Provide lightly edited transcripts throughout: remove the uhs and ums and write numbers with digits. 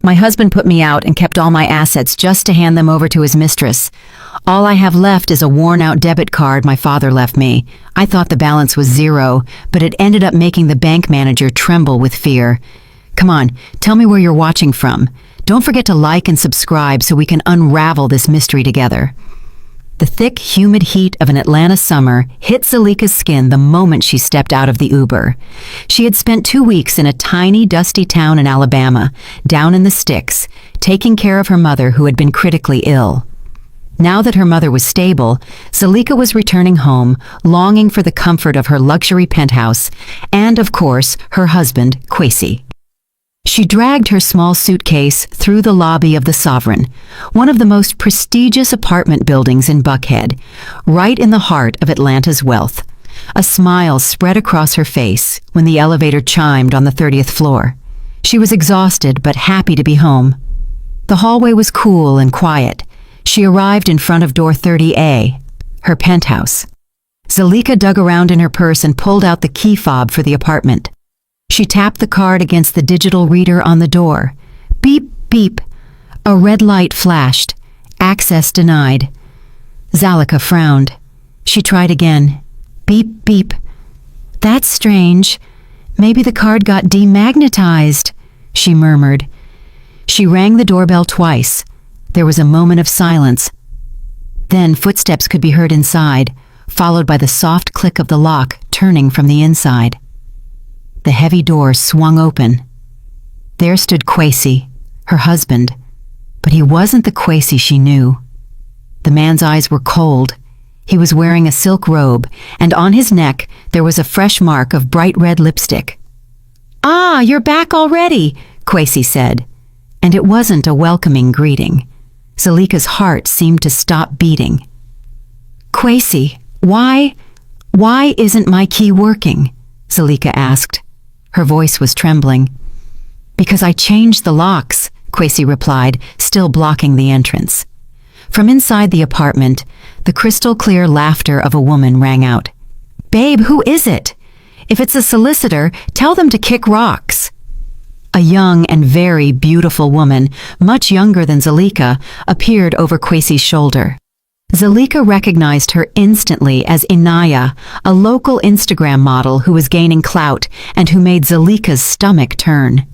My husband put me out and kept all my assets just to hand them over to his mistress. All I have left is a worn-out debit card my father left me. I thought the balance was zero, but it ended up making the bank manager tremble with fear. Come on, tell me where you're watching from. Don't forget to like and subscribe so we can unravel this mystery together. The thick, humid heat of an Atlanta summer hit Zalika's skin the moment she stepped out of the Uber. She had spent 2 weeks in a tiny, dusty town in Alabama, down in the sticks, taking care of her mother who had been critically ill. Now that her mother was stable, Zalika was returning home, longing for the comfort of her luxury penthouse and, of course, her husband, Kwesi. She dragged her small suitcase through the lobby of the Sovereign, one of the most prestigious apartment buildings in Buckhead, right in the heart of Atlanta's wealth. A smile spread across her face when the elevator chimed on the 30th floor. She was exhausted but happy to be home. The hallway was cool and quiet. She arrived in front of door 30A, her penthouse. Zalika dug around in her purse and pulled out the key fob for the apartment. She tapped the card against the digital reader on the door. Beep, beep. A red light flashed. Access denied. Zalika frowned. She tried again. Beep, beep. That's strange. Maybe the card got demagnetized, she murmured. She rang the doorbell twice. There was a moment of silence. Then footsteps could be heard inside, followed by the soft click of the lock turning from the inside. The heavy door swung open. There stood Kwesi, her husband, but he wasn't the Kwesi she knew. The man's eyes were cold. He was wearing a silk robe, and on his neck there was a fresh mark of bright red lipstick. "Ah, you're back already," Kwesi said, and it wasn't a welcoming greeting. Zalika's heart seemed to stop beating. "Kwesi, why isn't my key working?" Zalika asked. Her voice was trembling. "Because I changed the locks," Kwesi replied, still blocking the entrance. From inside the apartment, the crystal-clear laughter of a woman rang out. "Babe, who is it? If it's a solicitor, tell them to kick rocks." A young and very beautiful woman, much younger than Zalika, appeared over Kwesi's shoulder. Zalika recognized her instantly as Inaya, a local Instagram model who was gaining clout and who made Zalika's stomach turn.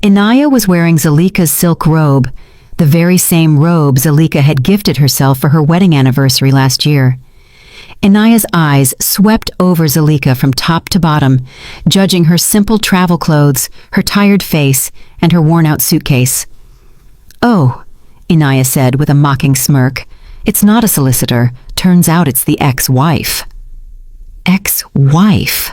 Inaya was wearing Zalika's silk robe, the very same robe Zalika had gifted herself for her wedding anniversary last year. Inaya's eyes swept over Zalika from top to bottom, judging her simple travel clothes, her tired face, and her worn-out suitcase. "Oh," Inaya said with a mocking smirk. "It's not a solicitor. Turns out it's the ex-wife." "Ex-wife?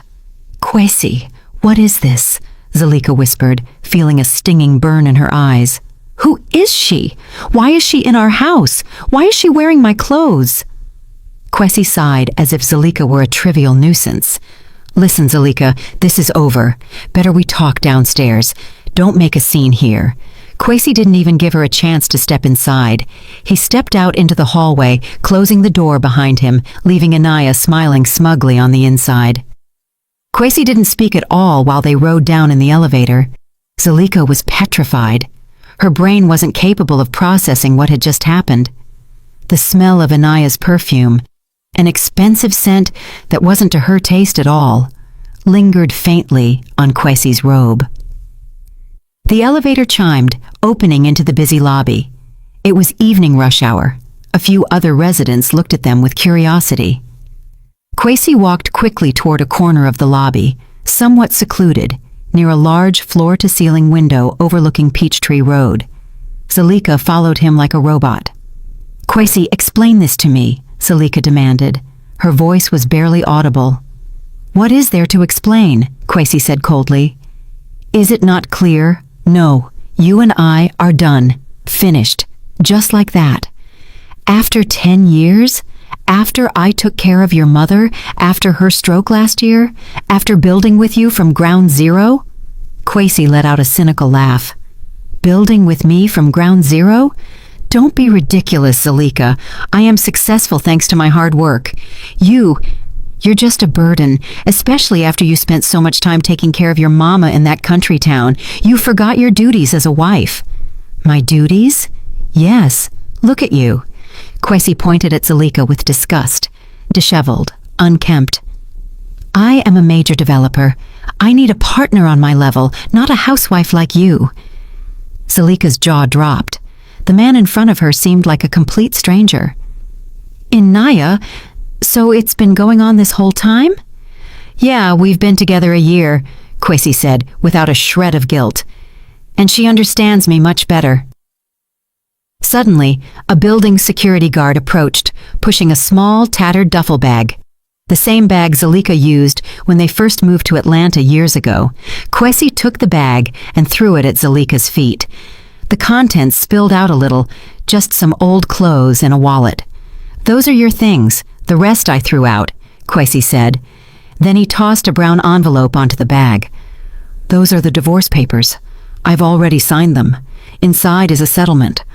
Kwesi, what is this?" Zalika whispered, feeling a stinging burn in her eyes. "Who is she? Why is she in our house? Why is she wearing my clothes?" Kwesi sighed as if Zalika were a trivial nuisance. "Listen, Zalika, this is over. Better we talk downstairs. Don't make a scene here." Kwesi didn't even give her a chance to step inside. He stepped out into the hallway, closing the door behind him, leaving Inaya smiling smugly on the inside. Kwesi didn't speak at all while they rode down in the elevator. Zalika was petrified. Her brain wasn't capable of processing what had just happened. The smell of Inaya's perfume, an expensive scent that wasn't to her taste at all, lingered faintly on Kwesi's robe. The elevator chimed, opening into the busy lobby. It was evening rush hour. A few other residents looked at them with curiosity. Kwesi walked quickly toward a corner of the lobby, somewhat secluded, near a large floor-to-ceiling window overlooking Peachtree Road. Zalika followed him like a robot. "Kwesi, explain this to me," Zalika demanded. Her voice was barely audible. "What is there to explain?" Kwesi said coldly. "Is it not clear? No, you and I are done. Finished. Just like that. After 10 years? After I took care of your mother? After her stroke last year? After building with you from ground zero?" Kwesi let out a cynical laugh. "Building with me from ground zero? Don't be ridiculous, Zalika. I am successful thanks to my hard work. You're just a burden, especially after you spent so much time taking care of your mama in that country town. You forgot your duties as a wife." My duties? Yes, look at you. Kwesi pointed at Zulika with disgust, disheveled, unkempt. I am a major developer. I need a partner on my level, not a housewife like you. Zulika's jaw dropped. The man in front of her seemed like a complete stranger. Inaya? So it's been going on this whole time? Yeah, we've been together a year, Kwesi said, without a shred of guilt. And she understands me much better. Suddenly, a building security guard approached, pushing a small, tattered duffel bag. The same bag Zulika used when they first moved to Atlanta years ago. Kwesi took the bag and threw it at Zulika's feet. The contents spilled out a little, just some old clothes and a wallet. Those are your things, the rest I threw out, Kwesi said. Then he tossed a brown envelope onto the bag. Those are the divorce papers. I've already signed them. Inside is a settlement.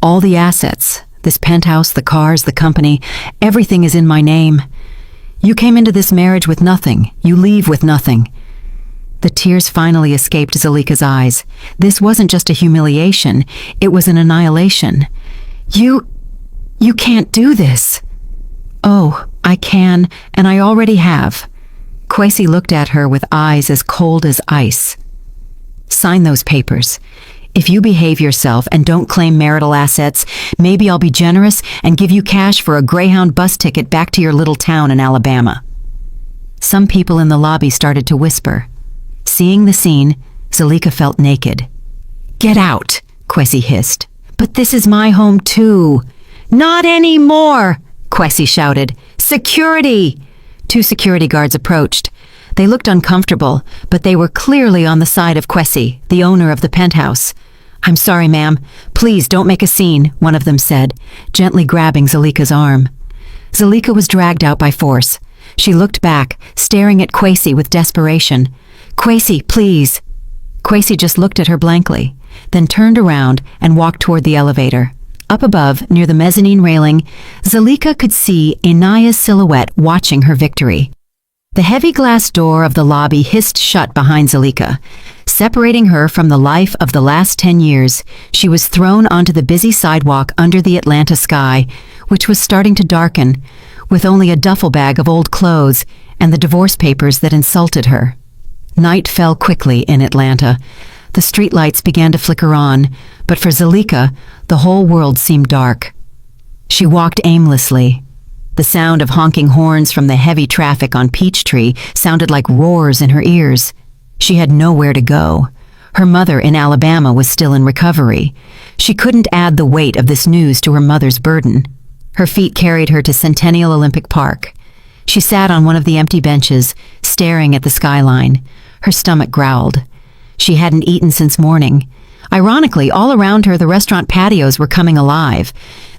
All the assets, this penthouse, the cars, the company, everything is in my name. You came into this marriage with nothing. You leave with nothing. The tears finally escaped Zulika's eyes. This wasn't just a humiliation. It was an annihilation. You can't do this. Oh, I can, and I already have. Kwesi looked at her with eyes as cold as ice. Sign those papers. If you behave yourself and don't claim marital assets, maybe I'll be generous and give you cash for a Greyhound bus ticket back to your little town in Alabama. Some people in the lobby started to whisper. Seeing the scene, Zulika felt naked. Get out, Kwesi hissed. But this is my home too. Not anymore, Kwesi shouted. Security! 2 security guards approached. They looked uncomfortable, but they were clearly on the side of Kwesi, the owner of the penthouse. I'm sorry, ma'am. Please don't make a scene, one of them said, gently grabbing Zulika's arm. Zulika was dragged out by force. She looked back, staring at Kwesi with desperation. Kwesi, please. Kwesi just looked at her blankly, then turned around and walked toward the elevator. Up above, near the mezzanine railing, Zulika could see Inaya's silhouette watching her victory. The heavy glass door of the lobby hissed shut behind Zulika. Separating her from the life of the last 10 years, she was thrown onto the busy sidewalk under the Atlanta sky, which was starting to darken, with only a duffel bag of old clothes and the divorce papers that insulted her. Night fell quickly in Atlanta. The streetlights began to flicker on, but for Zulika, the whole world seemed dark. She walked aimlessly. The sound of honking horns from the heavy traffic on Peachtree sounded like roars in her ears. She had nowhere to go. Her mother in Alabama was still in recovery. She couldn't add the weight of this news to her mother's burden. Her feet carried her to Centennial Olympic Park. She sat on one of the empty benches, staring at the skyline. Her stomach growled. She hadn't eaten since morning. Ironically, all around her the restaurant patios were coming alive.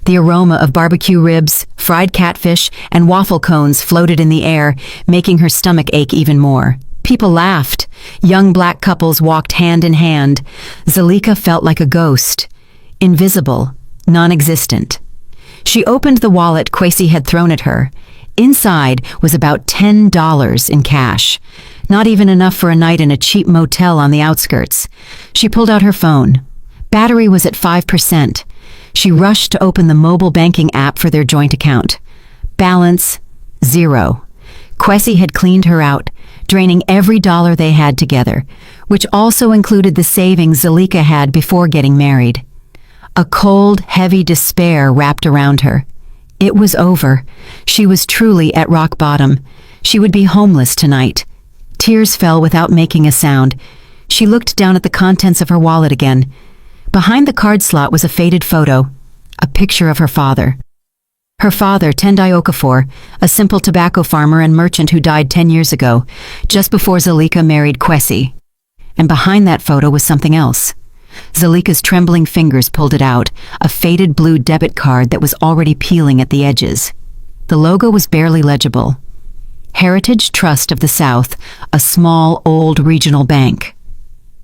The aroma of barbecue ribs, fried catfish, and waffle cones floated in the air, making her stomach ache even more. People laughed. Young black couples walked hand in hand. Zulika felt like a ghost. Invisible, non-existent. She opened the wallet Kwesi had thrown at her. Inside was about $10 in cash. Not even enough for a night in a cheap motel on the outskirts. She pulled out her phone. Battery was at 5%. She rushed to open the mobile banking app for their joint account. Balance, 0. Kwesi had cleaned her out, draining every dollar they had together, which also included the savings Zulika had before getting married. A cold, heavy despair wrapped around her. It was over. She was truly at rock bottom. She would be homeless tonight. Tears fell without making a sound. She looked down at the contents of her wallet again. Behind the card slot was a faded photo, a picture of her father. Her father, Tendai Okafor, a simple tobacco farmer and merchant who died 10 years ago, just before Zulika married Kwesi. And behind that photo was something else. Zulika's trembling fingers pulled it out, a faded blue debit card that was already peeling at the edges. The logo was barely legible. Heritage Trust of the South, a small, old regional bank.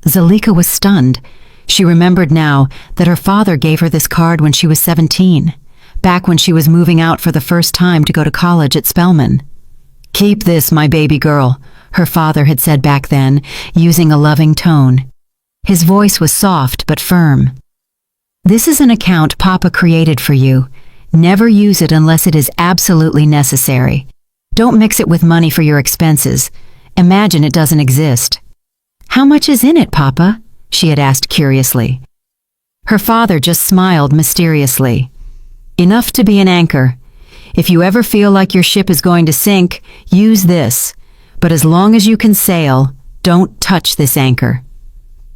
Zulika was stunned. She remembered now that her father gave her this card when she was 17, back when she was moving out for the first time to go to college at Spelman. "Keep this, my baby girl," her father had said back then, using a loving tone. His voice was soft but firm. This is an account Papa created for you. Never use it unless it is absolutely necessary. Don't mix it with money for your expenses. Imagine it doesn't exist." "How much is in it, Papa?" she had asked curiously. Her father just smiled mysteriously. "Enough to be an anchor. If you ever feel like your ship is going to sink, use this. But as long as you can sail, don't touch this anchor."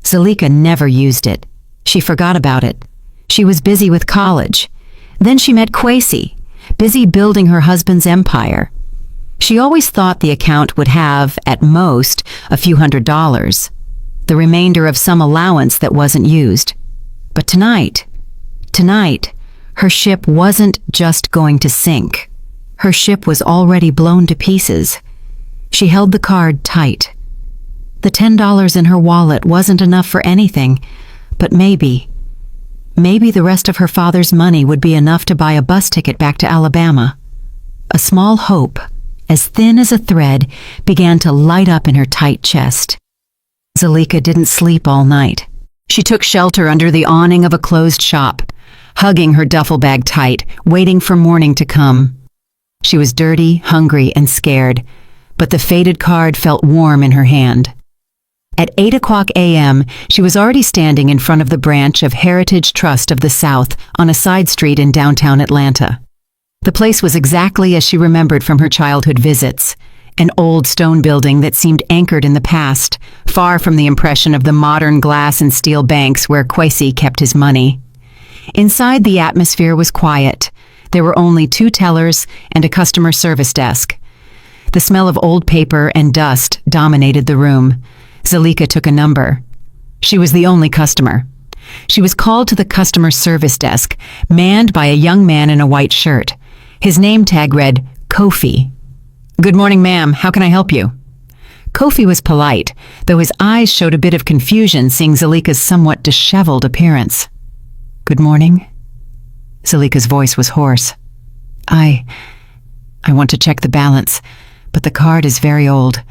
Zalika never used it. She forgot about it. She was busy with college. Then she met Kwesi, busy building her husband's empire. She always thought the account would have, at most, a few $100s, the remainder of some allowance that wasn't used. But tonight, her ship wasn't just going to sink. Her ship was already blown to pieces. She held the card tight. The $10 in her wallet wasn't enough for anything, but maybe the rest of her father's money would be enough to buy a bus ticket back to Alabama. A small hope, as thin as a thread, began to light up in her tight chest. Zalika didn't sleep all night. She took shelter under the awning of a closed shop, hugging her duffel bag tight, waiting for morning to come. She was dirty, hungry, and scared, but the faded card felt warm in her hand. At 8:00 a.m., she was already standing in front of the branch of Heritage Trust of the South on a side street in downtown Atlanta. The place was exactly as she remembered from her childhood visits, an old stone building that seemed anchored in the past, far from the impression of the modern glass and steel banks where Kwesi kept his money. Inside, the atmosphere was quiet. There were only 2 tellers and a customer service desk. The smell of old paper and dust dominated the room. Zalika took a number. She was the only customer. She was called to the customer service desk, manned by a young man in a white shirt. His name tag read, Kofi. "Good morning, ma'am. How can I help you?" Kofi was polite, though his eyes showed a bit of confusion seeing Zalika's somewhat disheveled appearance. "Good morning." Zalika's voice was hoarse. I want to check the balance, but the card is very old.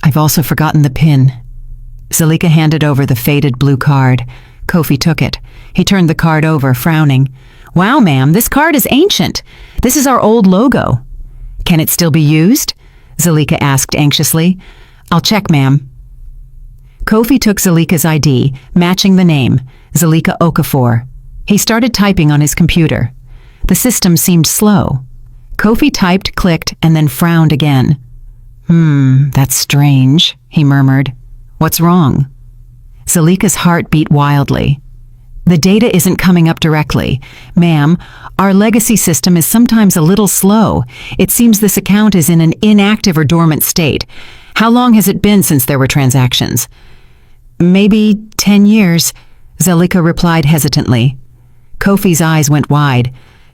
I've also forgotten the PIN." Zalika handed over the faded blue card. Kofi took it. He turned the card over, frowning. "Wow, ma'am, this card is ancient. This is our old logo." "Can it still be used?" Zalika asked anxiously. "I'll check, ma'am." Kofi took Zalika's ID, matching the name, Zalika Okafor. He started typing on his computer. The system seemed slow. Kofi typed, clicked, and then frowned again. That's strange," he murmured. "What's wrong?" Zalika's heart beat wildly. "The data isn't coming up directly. Ma'am, our legacy system is sometimes a little slow. It seems this account is in an inactive or dormant state. How long has it been since there were transactions?" "Maybe 10 years, Zalika replied hesitantly. Kofi's eyes went wide.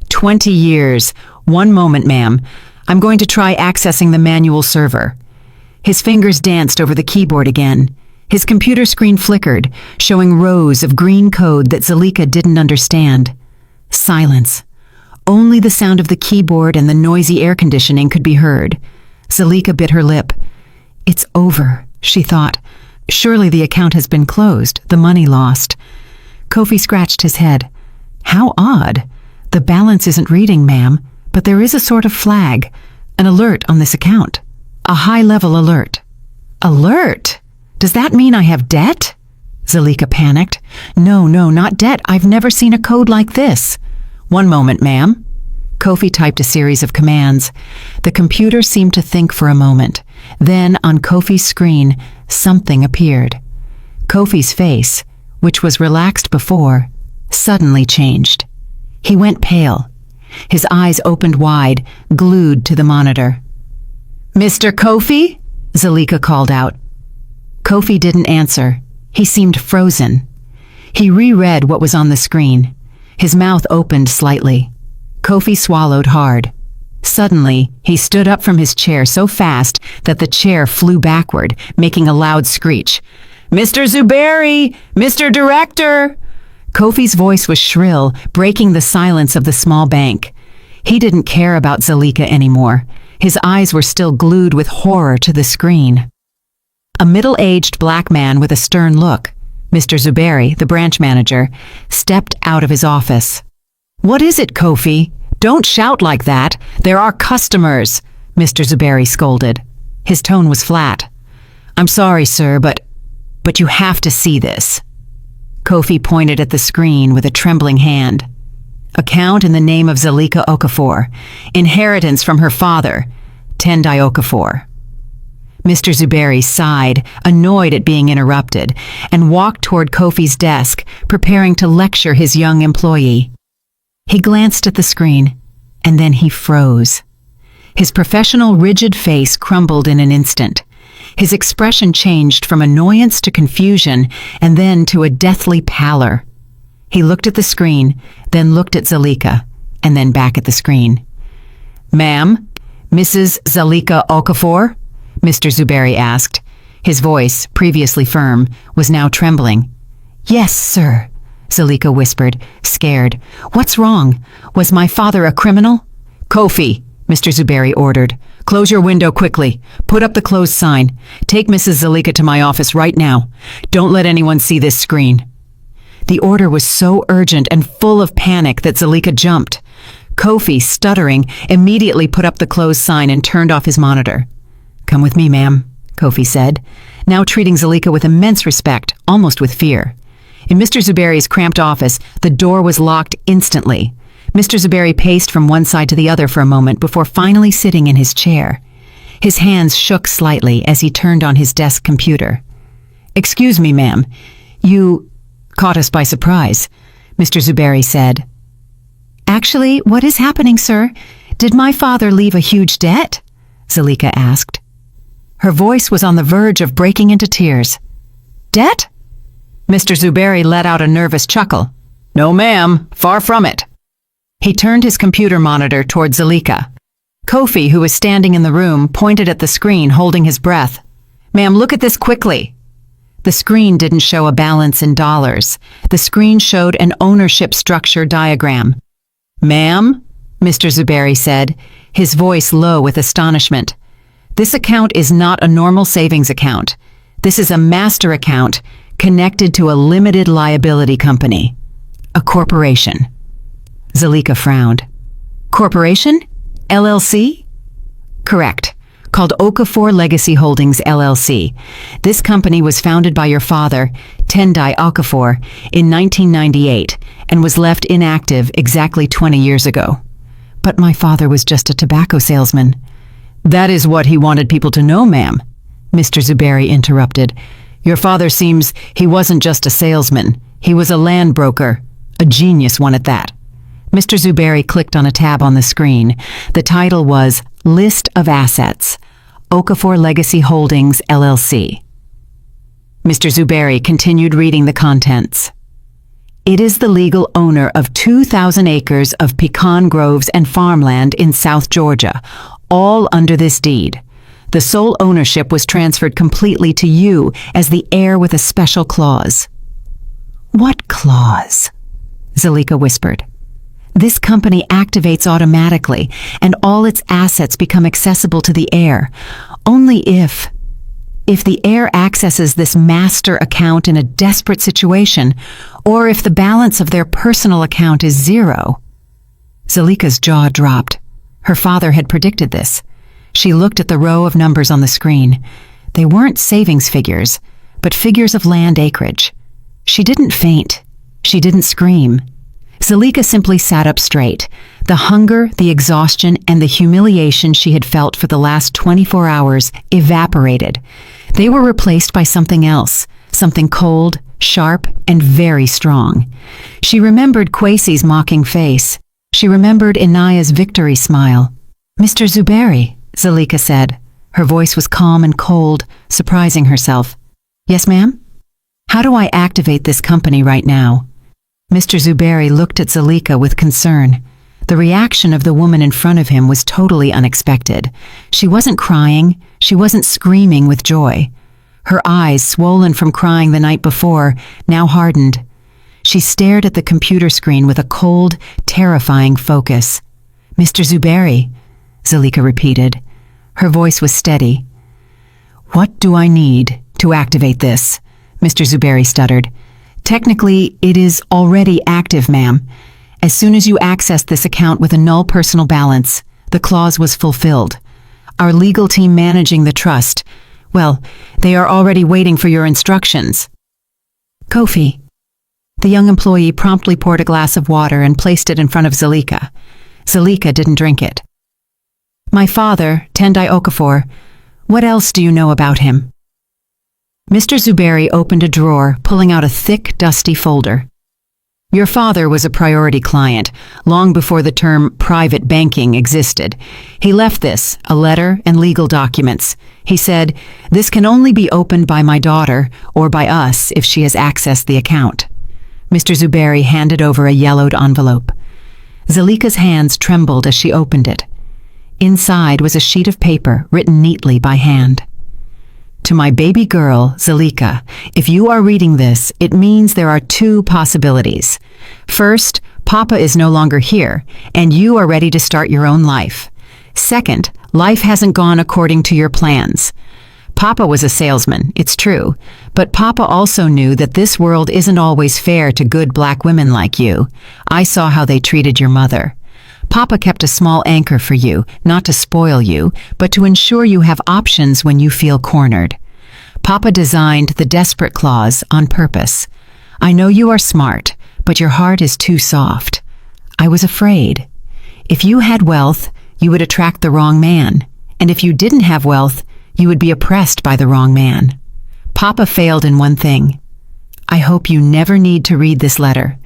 20 years. One moment, ma'am. I'm going to try accessing the manual server." His fingers danced over the keyboard again. His computer screen flickered, showing rows of green code that Zalika didn't understand. Silence. Only the sound of the keyboard and the noisy air conditioning could be heard. Zalika bit her lip. "It's over," she thought. "Surely the account has been closed, the money lost." Kofi scratched his head. "How odd. The balance isn't reading, ma'am, but there is a sort of flag, an alert on this account. A high-level alert." "Alert? Does that mean I have debt?" Zalika panicked. No, not debt. I've never seen a code like this." "One moment, ma'am." Kofi typed a series of commands. The computer seemed to think for a moment. Then, on Kofi's screen, something appeared. Kofi's face, which was relaxed before, suddenly changed. He went pale. His eyes opened wide, glued to the monitor. "Mr. Kofi?" Zalika called out. Kofi didn't answer. He seemed frozen. He reread what was on the screen. His mouth opened slightly. Kofi swallowed hard. Suddenly, he stood up from his chair so fast that the chair flew backward, making a loud screech. "Mr. Zuberi! Mr. Director!" Kofi's voice was shrill, breaking the silence of the small bank. He didn't care about Zalika anymore. His eyes were still glued with horror to the screen. A middle-aged black man with a stern look. Mr. Zuberi, the branch manager, stepped out of his office. "What is it, Kofi? Don't shout like that. There are customers," Mr. Zuberi scolded. His tone was flat. "I'm sorry, sir, but you have to see this." Kofi pointed at the screen with a trembling hand. Account in the name of Zalika Okafor. Inheritance from her father, Tendai Okafor. Mr. Zuberi sighed, annoyed at being interrupted, and walked toward Kofi's desk, preparing to lecture his young employee. He glanced at the screen, and then he froze. His professional, rigid face crumbled in an instant. His expression changed from annoyance to confusion, and then to a deathly pallor. He looked at the screen, then looked at Zalika, and then back at the screen. "Ma'am, Mrs. Zalika Okafor?" Mr. Zuberi asked. His voice, previously firm, was now trembling. "Yes, sir," Zalika whispered, scared. "What's wrong? Was my father a criminal?" "Kofi," Mr. Zuberi ordered. "Close your window quickly. Put up the closed sign. Take Mrs. Zalika to my office right now. Don't let anyone see this screen." The order was so urgent and full of panic that Zalika jumped. Kofi, stuttering, immediately put up the closed sign and turned off his monitor. "Come with me, ma'am," Kofi said, now treating Zalika with immense respect, almost with fear. In Mr. Zuberi's cramped office, the door was locked instantly. Mr. Zuberi paced from one side to the other for a moment before finally sitting in his chair. His hands shook slightly as he turned on his desk computer. "Excuse me, ma'am. You caught us by surprise," Mr. Zuberi said. "Actually, what is happening, sir? Did my father leave a huge debt?" Zalika asked. Her voice was on the verge of breaking into tears. "Debt?" Mr. Zuberi let out a nervous chuckle. "No, ma'am, far from it." He turned his computer monitor toward Zalika. Kofi, who was standing in the room, pointed at the screen, holding his breath. "Ma'am, look at this quickly." The screen didn't show a balance in dollars. The screen showed an ownership structure diagram. "Ma'am," Mr. Zuberi said, his voice low with astonishment. "This account is not a normal savings account. This is a master account connected to a limited liability company. A corporation." Zalika frowned. "Corporation? LLC?" "Correct. Called Okafor Legacy Holdings LLC. This company was founded by your father, Tendai Okafor, in 1998 and was left inactive exactly 20 years ago. But my father was just a tobacco salesman." "That is what he wanted people to know, ma'am," Mr. Zuberi interrupted. "Your father seems he wasn't just a salesman. He was a land broker, a genius one at that." Mr. Zuberi clicked on a tab on the screen. The title was List of Assets, Okafor Legacy Holdings, LLC. Mr. Zuberi continued reading the contents. "It is the legal owner of 2,000 acres of pecan groves and farmland in South Georgia, all under this deed. The sole ownership was transferred completely to you as the heir with a special clause." "What clause?" Zalika whispered. "This company activates automatically, and all its assets become accessible to the heir. Only if the heir accesses this master account in a desperate situation, or if the balance of their personal account is zero." Zalika's jaw dropped. Her father had predicted this. She looked at the row of numbers on the screen. They weren't savings figures, but figures of land acreage. She didn't faint. She didn't scream. Zalika simply sat up straight. The hunger, the exhaustion, and the humiliation she had felt for the last 24 hours evaporated. They were replaced by something else, something cold, sharp, and very strong. She remembered Kwesi's mocking face. She remembered Inaya's victory smile. "Mr. Zuberi," Zalika said. Her voice was calm and cold, surprising herself. "Yes, ma'am?" "How do I activate this company right now?" Mr. Zuberi looked at Zalika with concern. The reaction of the woman in front of him was totally unexpected. She wasn't crying. She wasn't screaming with joy. Her eyes, swollen from crying the night before, now hardened. She stared at the computer screen with a cold, terrifying focus. "Mr. Zuberi," Zalika repeated. Her voice was steady. "What do I need to activate this?" Mr. Zuberi stuttered. Technically, it is already active, ma'am. As soon as you accessed this account with a null personal balance, the clause was fulfilled. Our legal team managing the trust, well, they are already waiting for your instructions. Kofi. The young employee promptly poured a glass of water and placed it in front of Zalika. Zalika didn't drink it. My father, Tendai Okafor, what else do you know about him? Mr. Zuberi opened a drawer, pulling out a thick, dusty folder. Your father was a priority client, long before the term private banking existed. He left this, a letter and legal documents. He said, this can only be opened by my daughter or by us if she has accessed the account. Mr. Zuberi handed over a yellowed envelope. Zalika's hands trembled as she opened it. Inside was a sheet of paper written neatly by hand. To my baby girl, Zalika, if you are reading this, it means there are two possibilities. First, Papa is no longer here, and you are ready to start your own life. Second, life hasn't gone according to your plans. Papa was a salesman, it's true, but Papa also knew that this world isn't always fair to good black women like you. I saw how they treated your mother. Papa kept a small anchor for you, not to spoil you, but to ensure you have options when you feel cornered. Papa designed the desperate clause on purpose. I know you are smart, but your heart is too soft. I was afraid. If you had wealth, you would attract the wrong man, and if you didn't have wealth, you would be oppressed by the wrong man. Papa failed in one thing. I hope you never need to read this letter,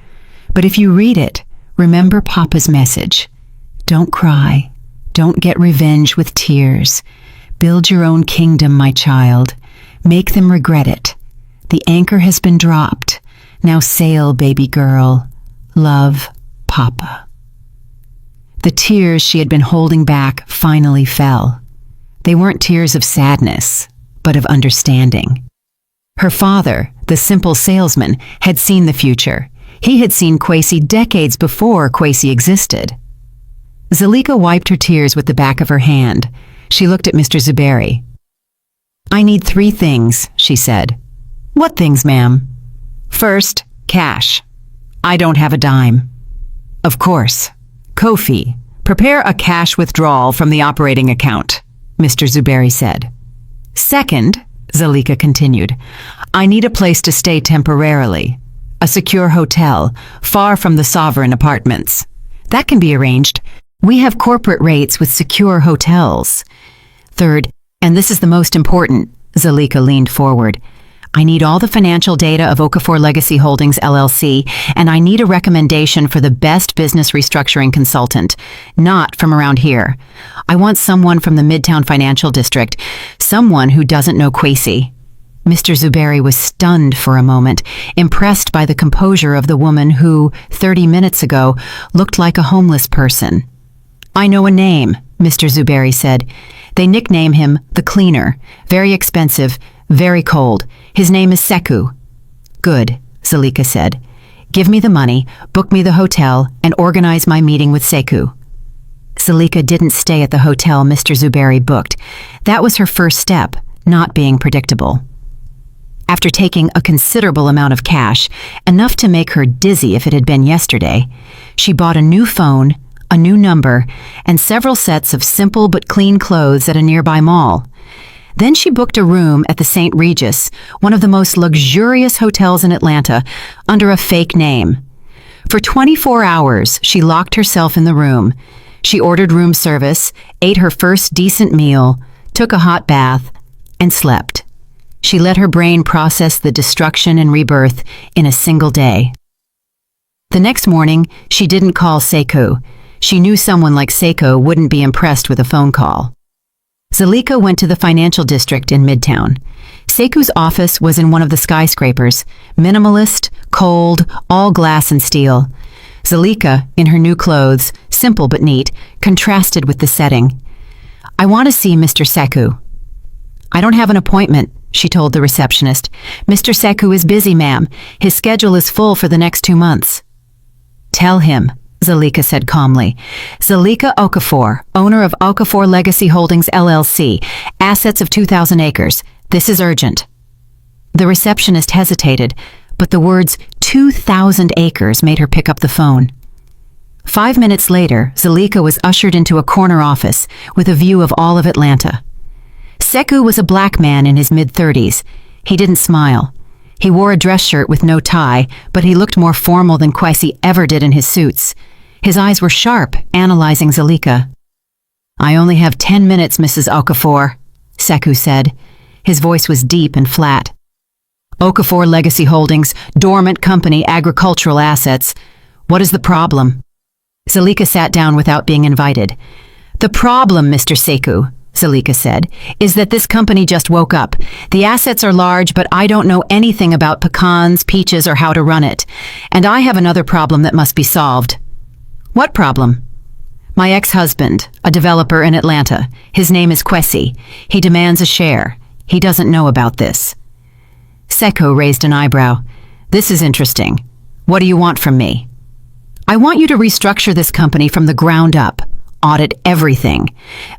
but if you read it, remember Papa's message. Don't cry. Don't get revenge with tears. Build your own kingdom, my child. Make them regret it. The anchor has been dropped. Now sail, baby girl. Love, Papa. The tears she had been holding back finally fell. They weren't tears of sadness, but of understanding. Her father, the simple salesman, had seen the future. He had seen Kwesi decades before Kwesi existed. Zalika wiped her tears with the back of her hand. She looked at Mr. Zuberi. I need 3 things, she said. What things, ma'am? First, cash. I don't have a dime. Of course. Kofi, prepare a cash withdrawal from the operating account, Mr. Zuberi said. Second, Zalika continued, I need a place to stay temporarily. A secure hotel, far from the sovereign apartments. That can be arranged. We have corporate rates with secure hotels. Third, and this is the most important, Zalika leaned forward, I need all the financial data of Okafor Legacy Holdings LLC, and I need a recommendation for the best business restructuring consultant, not from around here. I want someone from the Midtown Financial District, someone who doesn't know Kwesi. Mr. Zuberi was stunned for a moment, impressed by the composure of the woman who, 30 minutes ago, looked like a homeless person. I know a name, Mr. Zuberi said. They nickname him the Cleaner. Very expensive, very cold. His name is Sekou. Good, Zalika said. Give me the money, book me the hotel, and organize my meeting with Sekou. Zalika didn't stay at the hotel Mr. Zuberi booked. That was her first step, not being predictable. After taking a considerable amount of cash, enough to make her dizzy if it had been yesterday, she bought a new phone, a new number, and several sets of simple but clean clothes at a nearby mall. Then she booked a room at the St. Regis, one of the most luxurious hotels in Atlanta, under a fake name. For 24 hours, she locked herself in the room. She ordered room service, ate her first decent meal, took a hot bath, and slept. She let her brain process the destruction and rebirth in a single day. The next morning, she didn't call Sekou. She knew someone like Sekou wouldn't be impressed with a phone call. Zalika went to the financial district in Midtown. Sekou's office was in one of the skyscrapers, minimalist, cold, all glass and steel. Zalika, in her new clothes, simple but neat, contrasted with the setting. I want to see Mr. Sekou. I don't have an appointment, she told the receptionist. Mr. Sekou is busy, ma'am. His schedule is full for the next 2 months. Tell him, Zalika said calmly. Zalika Okafor, owner of Okafor Legacy Holdings LLC, assets of 2,000 acres. This is urgent. The receptionist hesitated, but the words 2,000 acres made her pick up the phone. 5 minutes later, Zalika was ushered into a corner office with a view of all of Atlanta. Sekou was a black man in his mid-30s. He didn't smile. He wore a dress shirt with no tie, but he looked more formal than Kwesi ever did in his suits. His eyes were sharp, analyzing Zalika. "I only have 10 minutes, Mrs. Okafor," Sekou said. His voice was deep and flat. "Okafor Legacy Holdings, dormant company, agricultural assets. What is the problem?" Zalika sat down without being invited. "The problem, Mr. Sekou," Zalika said, "is that this company just woke up. The assets are large, but I don't know anything about pecans, peaches, or how to run it. And I have another problem that must be solved." "What problem?" "My ex-husband, a developer in Atlanta. His name is Kwesi. He demands a share. He doesn't know about this." Sekou raised an eyebrow. "This is interesting. What do you want from me?" "I want you to restructure this company from the ground up. Audit everything.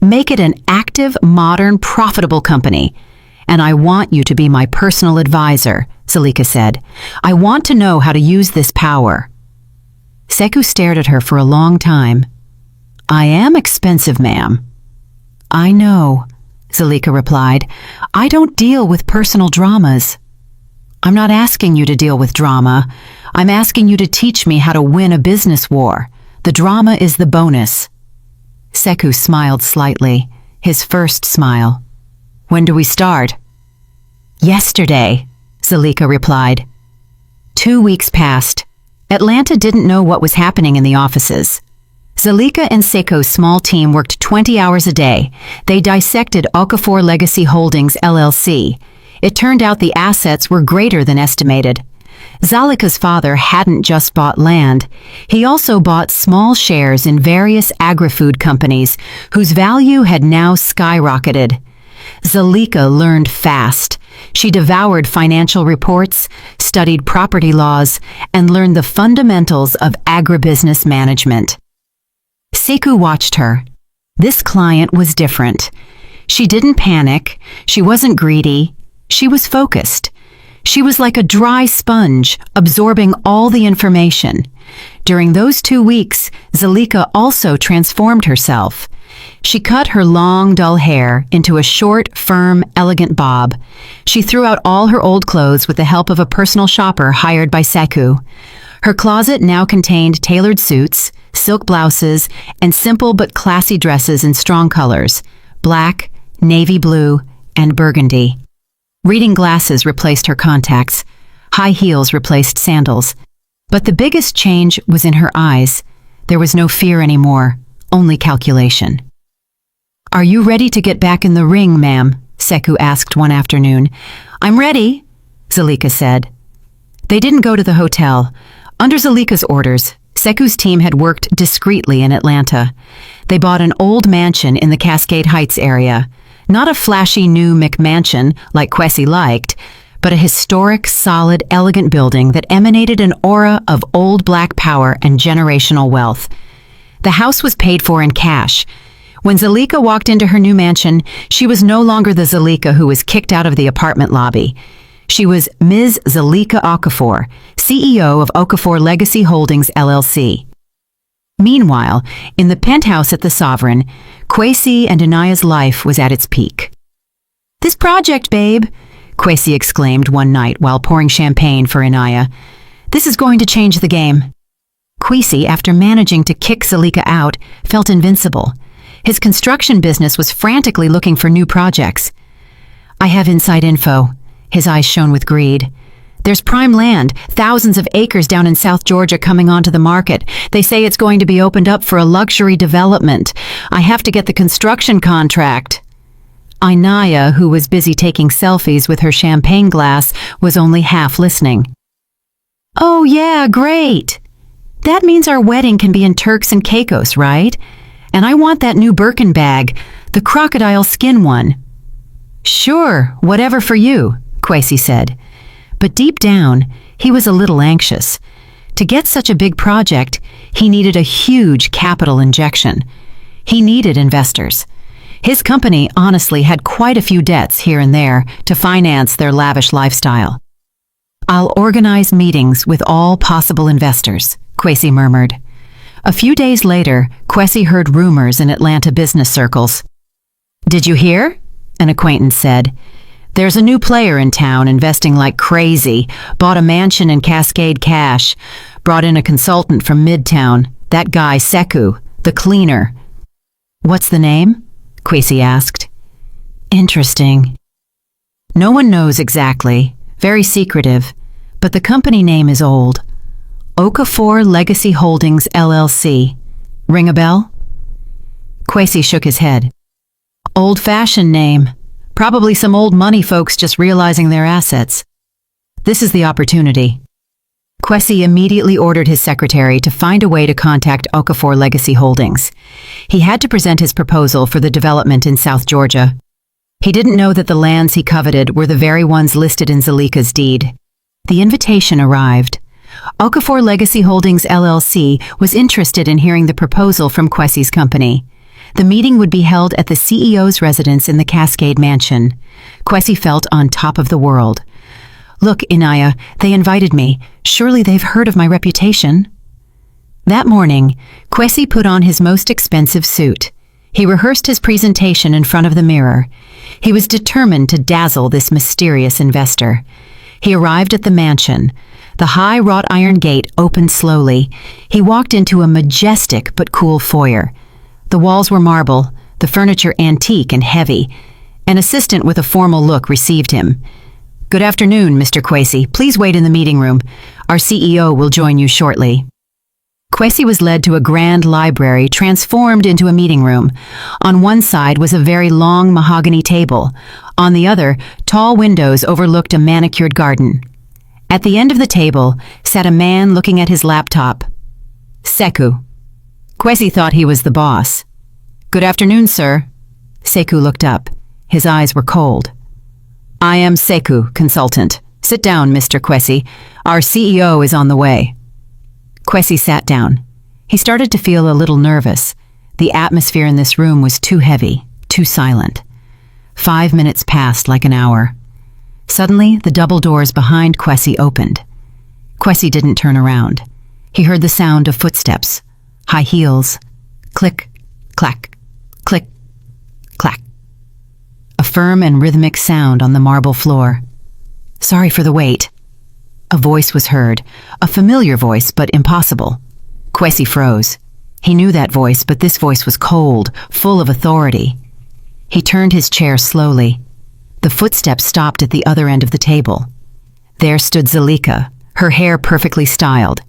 Make it an active, modern, profitable company. And I want you to be my personal advisor," Zalika said. "I want to know how to use this power." Sekou stared at her for a long time. "I am expensive, ma'am." "I know," Zalika replied. "I don't deal with personal dramas." "I'm not asking you to deal with drama. I'm asking you to teach me how to win a business war. The drama is the bonus." Sekou smiled slightly, his first smile. "When do we start?" "Yesterday," Zalika replied. 2 weeks passed. Atlanta didn't know what was happening in the offices. Zalika and Sekou's small team worked 20 hours a day. They dissected Okafor Legacy Holdings, LLC. It turned out the assets were greater than estimated. Zalika's father hadn't just bought land. He also bought small shares in various agri-food companies whose value had now skyrocketed. Zalika learned fast. She devoured financial reports, studied property laws, and learned the fundamentals of agribusiness management. Sekou watched her. This client was different. She didn't panic. She wasn't greedy. She was focused. She was like a dry sponge, absorbing all the information. During those 2 weeks, Zalika also transformed herself. She cut her long, dull hair into a short, firm, elegant bob. She threw out all her old clothes with the help of a personal shopper hired by Sekou. Her closet now contained tailored suits, silk blouses, and simple but classy dresses in strong colors: black, navy blue, and burgundy. Reading glasses replaced her contacts. High heels replaced sandals. But the biggest change was in her eyes. There was no fear anymore, only calculation. "Are you ready to get back in the ring, ma'am?" Sekou asked one afternoon. "I'm ready," Zalika said. They didn't go to the hotel. Under Zalika's orders, Sekou's team had worked discreetly in Atlanta. They bought an old mansion in the Cascade Heights area. Not a flashy new McMansion like Kwesi liked, but a historic, solid, elegant building that emanated an aura of old black power and generational wealth. The house was paid for in cash. When Zalika walked into her new mansion, she was no longer the Zalika who was kicked out of the apartment lobby. She was Ms. Zalika Okafor, CEO of Okafor Legacy Holdings, LLC. Meanwhile, in the penthouse at the Sovereign, Kwesi and Inaya's life was at its peak. "This project, babe," Kwesi exclaimed one night while pouring champagne for Inaya. "This is going to change the game." Kwesi, after managing to kick Zalika out, felt invincible. His construction business was frantically looking for new projects. "I have inside info." His eyes shone with greed. "There's prime land, thousands of acres down in South Georgia coming onto the market. They say it's going to be opened up for a luxury development. I have to get the construction contract." Inaya, who was busy taking selfies with her champagne glass, was only half listening. "Oh yeah, great. That means our wedding can be in Turks and Caicos, right? And I want that new Birkin bag, the crocodile skin one." "Sure, whatever for you," Kwesi said. But deep down, he was a little anxious. To get such a big project, he needed a huge capital injection. He needed investors. His company honestly had quite a few debts here and there to finance their lavish lifestyle. I'll organize meetings with all possible investors, Kwesi murmured. A few days later, Kwesi heard rumors in Atlanta business circles. Did you hear? An acquaintance said. There's a new player in town investing like crazy, bought a mansion in Cascade Cash, brought in a consultant from Midtown, that guy Sekou, the cleaner. What's the name? Kwesi asked. Interesting. No one knows exactly, very secretive, but the company name is old. Okafor Legacy Holdings LLC. Ring a bell? Kwesi shook his head. Old-fashioned name. Probably some old money folks just realizing their assets. This is the opportunity. Kwesi immediately ordered his secretary to find a way to contact Okafor Legacy Holdings. He had to present his proposal for the development in South Georgia. He didn't know that the lands he coveted were the very ones listed in Zalika's deed. The invitation arrived. Okafor Legacy Holdings LLC was interested in hearing the proposal from Kwesi's company. The meeting would be held at the CEO's residence in the Cascade Mansion. Kwesi felt on top of the world. Look, Inaya, they invited me. Surely they've heard of my reputation. That morning, Kwesi put on his most expensive suit. He rehearsed his presentation in front of the mirror. He was determined to dazzle this mysterious investor. He arrived at the mansion. The high wrought iron gate opened slowly. He walked into a majestic but cool foyer. The walls were marble, the furniture antique and heavy. An assistant with a formal look received him. Good afternoon, Mr. Kwesi. Please wait in the meeting room. Our CEO will join you shortly. Kwesi was led to a grand library transformed into a meeting room. On one side was a very long mahogany table. On the other, tall windows overlooked a manicured garden. At the end of the table sat a man looking at his laptop. Sekou. Kwesi thought he was the boss. Good afternoon, sir. Sekou looked up. His eyes were cold. I am Sekou, consultant. Sit down, Mr. Kwesi. Our CEO is on the way. Kwesi sat down. He started to feel a little nervous. The atmosphere in this room was too heavy, too silent. 5 minutes passed like an hour. Suddenly, the double doors behind Kwesi opened. Kwesi didn't turn around. He heard the sound of footsteps. High heels. Click, clack, click, clack. A firm and rhythmic sound on the marble floor. Sorry for the wait. A voice was heard, a familiar voice, but impossible. Kwesi froze. He knew that voice, but this voice was cold, full of authority. He turned his chair slowly. The footsteps stopped at the other end of the table. There stood Zalika, her hair perfectly styled.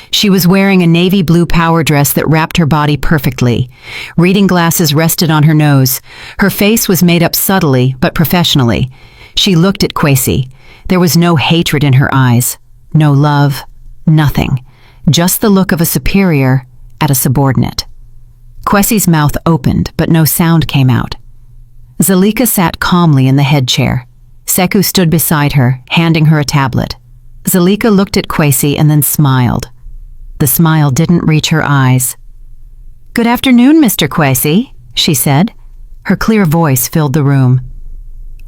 She was wearing a navy blue power dress that wrapped her body perfectly. Reading glasses rested on her nose. Her face was made up subtly, but professionally. She looked at Kwesi. There was no hatred in her eyes, no love, nothing. Just the look of a superior at a subordinate. Kwesi's mouth opened, but no sound came out. Zalika sat calmly in the head chair. Sekou stood beside her, handing her a tablet. Zalika looked at Kwesi and then smiled. The smile didn't reach her eyes. Good afternoon, Mr. Kwesi, she said. Her clear voice filled the room.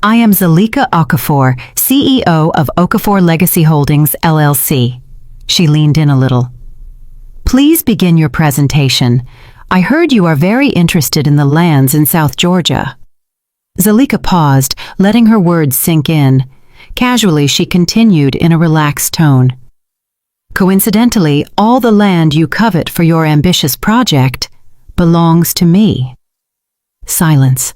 I am Zalika Okafor, CEO of Okafor Legacy Holdings, LLC. She leaned in a little. Please begin your presentation. I heard you are very interested in the lands in South Georgia. Zalika paused, letting her words sink in. Casually, she continued in a relaxed tone. Coincidentally, all the land you covet for your ambitious project belongs to me. Silence.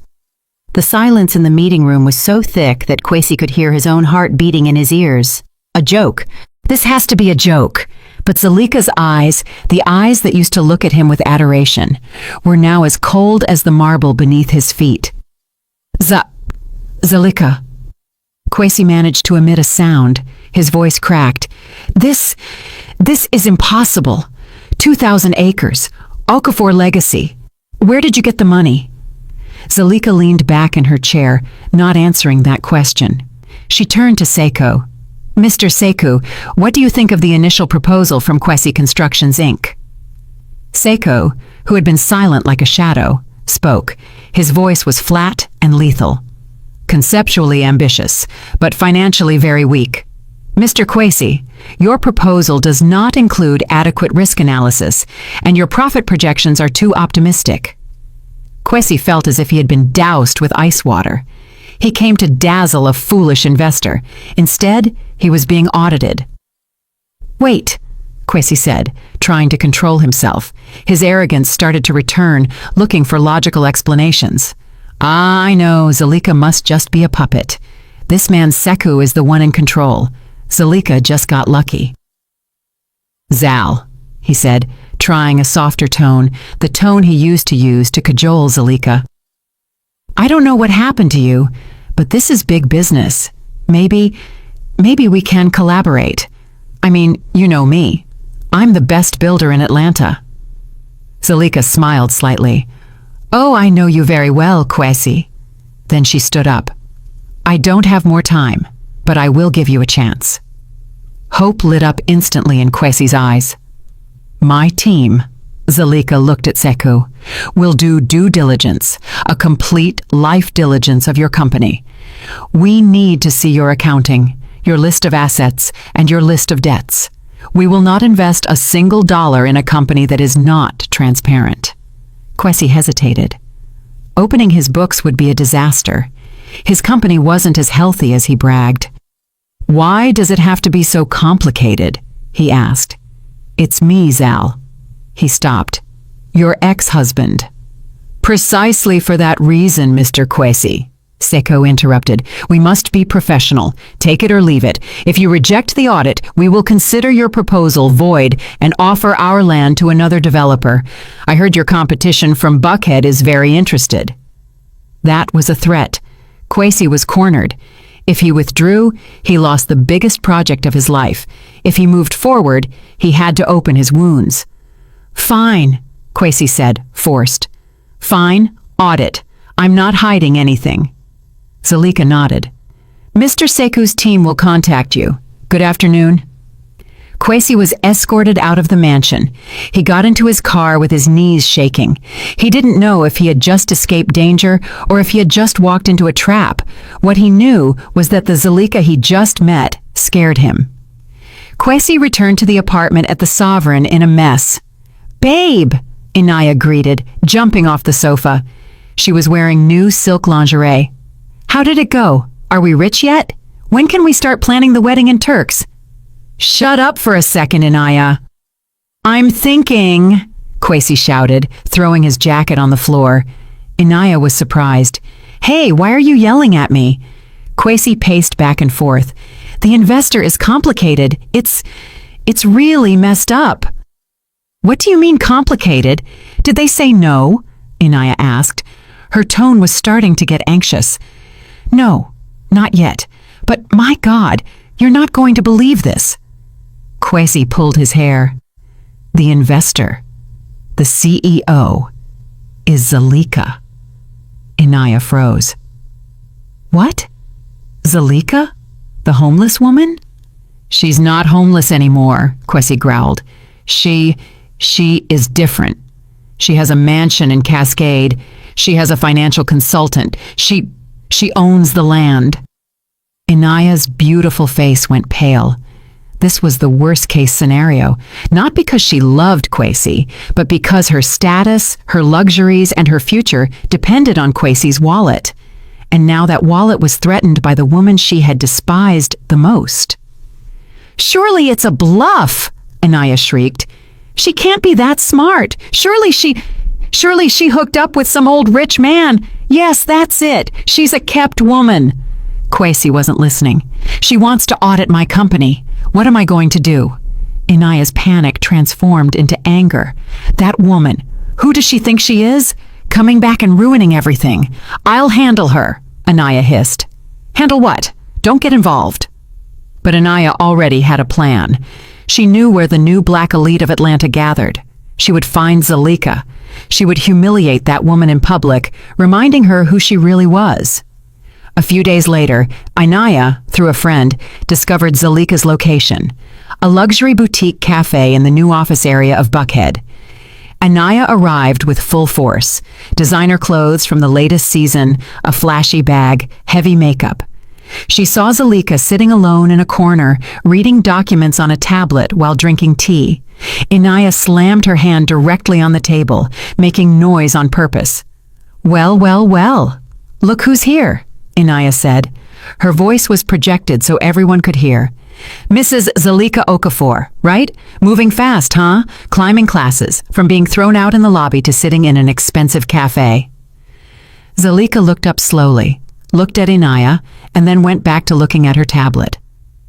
The silence in the meeting room was so thick that Kwesi could hear his own heart beating in his ears. A joke. This has to be a joke. But Zalika's eyes, the eyes that used to look at him with adoration, were now as cold as the marble beneath his feet. Zalika. Kwesi managed to emit a sound. His voice cracked. This is impossible. 2,000 acres. Okafor Legacy. Where did you get the money? Zalika leaned back in her chair, not answering that question. She turned to Sekou. Mr. Sekou, what do you think of the initial proposal from Kwesi Constructions, Inc.? Sekou, who had been silent like a shadow, spoke. His voice was flat and lethal. Conceptually ambitious, but financially very weak. Mr. Quasi, your proposal does not include adequate risk analysis, and your profit projections are too optimistic. Quasi felt as if he had been doused with ice water. He came to dazzle a foolish investor. Instead, he was being audited. Wait, Quasi said, trying to control himself. His arrogance started to return, looking for logical explanations. I know, Zalika must just be a puppet. This man Sekou is the one in control. Zalika just got lucky. Zal, he said, trying a softer tone, the tone he used to cajole Zalika. I don't know what happened to you, but this is big business. Maybe we can collaborate. I mean, you know me. I'm the best builder in Atlanta. Zalika smiled slightly. Oh, I know you very well, Quasi. Then she stood up. I don't have more time, but I will give you a chance. Hope lit up instantly in Quasi's eyes. My team, Zalika looked at Sekou, will do due diligence, a complete life diligence of your company. We need to see your accounting, your list of assets, and your list of debts. We will not invest a single dollar in a company that is not transparent. Quasi hesitated. Opening his books would be a disaster. His company wasn't as healthy as he bragged. Why does it have to be so complicated? He asked. It's me, Zal. He stopped. Your ex-husband. Precisely for that reason, Mr. Quasi. Sekou interrupted. We must be professional. Take it or leave it. If you reject the audit, we will consider your proposal void and offer our land to another developer. I heard your competition from Buckhead is very interested. That was a threat. Quasi was cornered. If he withdrew, he lost the biggest project of his life. If he moved forward, he had to open his wounds. Fine, Quasi said, forced. Fine, audit. I'm not hiding anything. Zalika nodded. Mr. Sekou's team will contact you. Good afternoon. Quasi was escorted out of the mansion. He got into his car with his knees shaking. He didn't know if he had just escaped danger or if he had just walked into a trap. What he knew was that the Zalika he just met scared him. Quasi returned to the apartment at the Sovereign in a mess. Babe, Inaya greeted, jumping off the sofa. She was wearing new silk lingerie. How did it go? Are we rich yet? When can we start planning the wedding in Turks? Shut up for a second, Inaya. I'm thinking, Quasi shouted, throwing his jacket on the floor. Inaya was surprised. Hey, why are you yelling at me? Quasi paced back and forth. The investor is complicated. It's really messed up. What do you mean complicated? Did they say no? Inaya asked. Her tone was starting to get anxious. No, not yet. But my God, you're not going to believe this. Quasi pulled his hair. The investor, the CEO, is Zalika. Inaya froze. What? Zalika? The homeless woman? She's not homeless anymore, Quasi growled. She is different. She has a mansion in Cascade. She has a financial consultant. She owns the land. Inaya's beautiful face went pale. This was the worst-case scenario, not because she loved Quasi, but because her status, her luxuries, and her future depended on Quasi's wallet. And now that wallet was threatened by the woman she had despised the most. Surely it's a bluff, Inaya shrieked. She can't be that smart. Surely she hooked up with some old rich man. Yes, that's it. She's a kept woman. Quasi wasn't listening. She wants to audit my company. What am I going to do? Inaya's panic transformed into anger. That woman, who does she think she is? Coming back and ruining everything. I'll handle her, Inaya hissed. Handle what? Don't get involved. But Inaya already had a plan. She knew where the new black elite of Atlanta gathered. She would find Zalika. She would humiliate that woman in public, reminding her who she really was. A few days later, Inaya, through a friend, discovered Zalika's location, a luxury boutique cafe in the new office area of Buckhead. Inaya arrived with full force, designer clothes from the latest season, a flashy bag, heavy makeup. She saw Zalika sitting alone in a corner, reading documents on a tablet while drinking tea. Inaya slammed her hand directly on the table, making noise on purpose. "Well, well, well. Look who's here," Inaya said. Her voice was projected so everyone could hear. "Mrs. Zalika Okafor, right? Moving fast, huh? Climbing classes, from being thrown out in the lobby to sitting in an expensive cafe." Zalika looked up slowly, looked at Inaya, and then went back to looking at her tablet.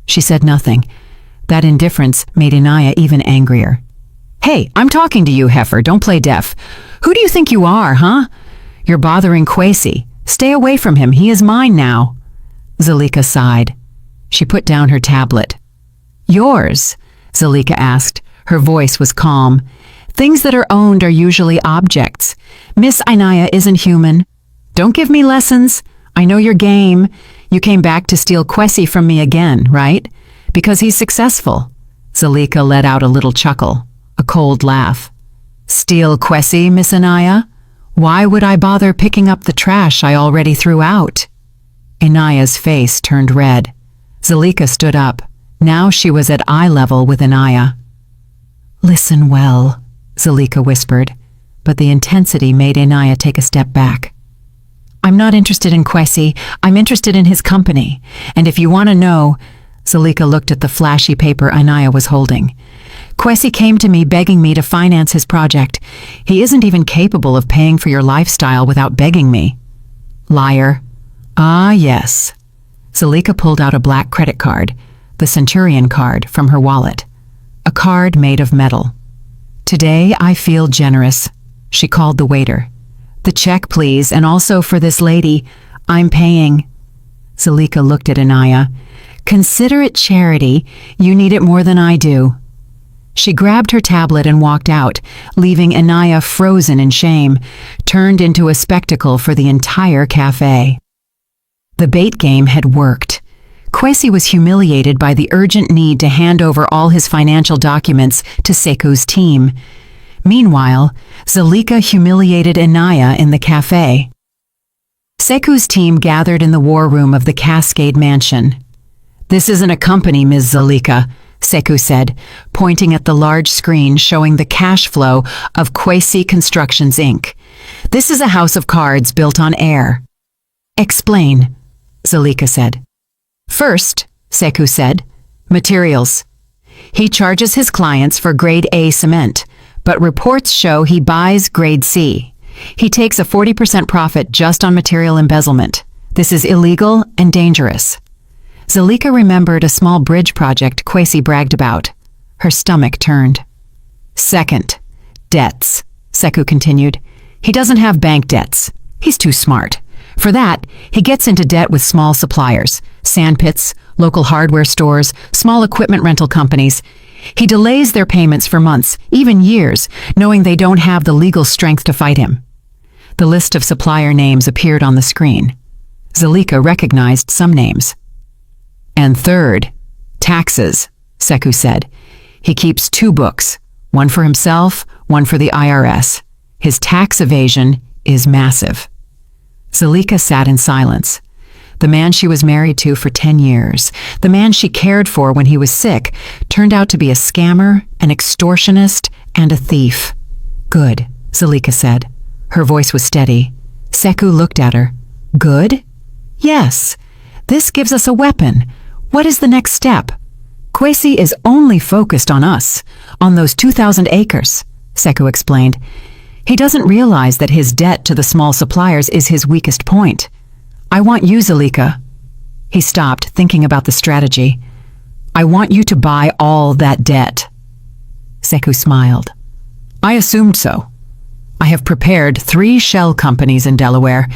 She said nothing. That indifference made Inaya even angrier. "Hey, I'm talking to you, heifer, don't play deaf. Who do you think you are, huh? You're bothering Kwesi. Stay away from him, he is mine now." Zalika sighed. She put down her tablet. "Yours?" Zalika asked. Her voice was calm. "Things that are owned are usually objects. Miss Inaya isn't human. Don't give me lessons. I know your game. You came back to steal Kwesi from me again, right? Because he's successful." Zalika let out a little chuckle, a cold laugh. "Steal Kwesi, Miss Inaya? Why would I bother picking up the trash I already threw out?" Inaya's face turned red. Zalika stood up. Now she was at eye level with Inaya. "Listen well," Zalika whispered, but the intensity made Inaya take a step back. "I'm not interested in Kwesi. I'm interested in his company. And if you want to know," Zalika looked at the flashy paper Inaya was holding. "Kwesi came to me begging me to finance his project. He isn't even capable of paying for your lifestyle without begging me." "Liar." "Ah, yes." Zalika pulled out a black credit card, the Centurion card, from her wallet. A card made of metal. "Today I feel generous," she called the waiter. "The check, please, and also for this lady. I'm paying." Zalika looked at Inaya. "Consider it charity. You need it more than I do." She grabbed her tablet and walked out, leaving Inaya frozen in shame, turned into a spectacle for the entire cafe. The bait game had worked. Kwesi was humiliated by the urgent need to hand over all his financial documents to Seku's team. Meanwhile, Zalika humiliated Inaya in the cafe. Seku's team gathered in the war room of the Cascade Mansion. "This isn't a company, Ms. Zalika," Seku said, pointing at the large screen showing the cash flow of Kwesi Constructions, Inc. "This is a house of cards built on air." "Explain," Zalika said. "First," Seku said, "materials. He charges his clients for grade A cement, but reports show he buys grade C. He takes a 40% profit just on material embezzlement. This is illegal and dangerous." Zalika remembered a small bridge project Kwesi bragged about. Her stomach turned. "Second, debts," Seku continued. "He doesn't have bank debts. He's too smart. For that, he gets into debt with small suppliers, sandpits, local hardware stores, small equipment rental companies. He delays their payments for months, even years, knowing they don't have the legal strength to fight him." The list of supplier names appeared on the screen. Zalika recognized some names. "And third, taxes," Seku said. "He keeps 2 books, one for himself, one for the IRS. His tax evasion is massive." Zalika sat in silence. The man she was married to for 10 years, the man she cared for when he was sick, turned out to be a scammer, an extortionist, and a thief. "Good," Zalika said. Her voice was steady. Seku looked at her. "Good? Yes. This gives us a weapon. What is the next step?" "Kwesi is only focused on us, on those 2,000 acres, Seku explained. "He doesn't realize that his debt to the small suppliers is his weakest point. I want you, Zalika." He stopped, thinking about the strategy. "I want you to buy all that debt." Seku smiled. "I assumed so. I have prepared 3 shell companies in Delaware.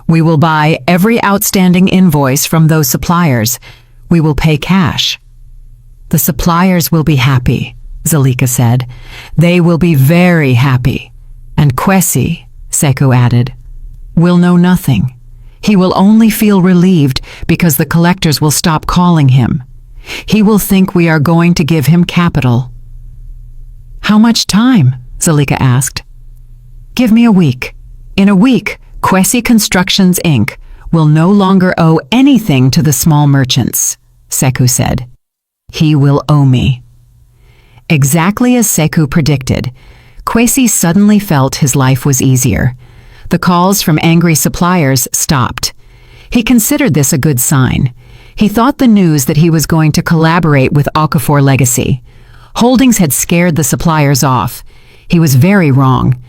We will buy every outstanding invoice from those suppliers. We will pay cash." "The suppliers will be happy," Zalika said. "They will be very happy. And Kwesi," Seku added, "will know nothing. He will only feel relieved because the collectors will stop calling him. He will think we are going to give him capital." "How much time?" Zalika asked. "Give me a week. In a week, Kwesi Constructions, Inc. will no longer owe anything to the small merchants, Sekou said. He will owe me. Exactly as Sekou predicted, Kwesi suddenly felt his life was easier. The calls from angry suppliers stopped. He considered this a good sign. He thought the news that he was going to collaborate with Okafor Legacy. Holdings had scared the suppliers off. He was very wrong.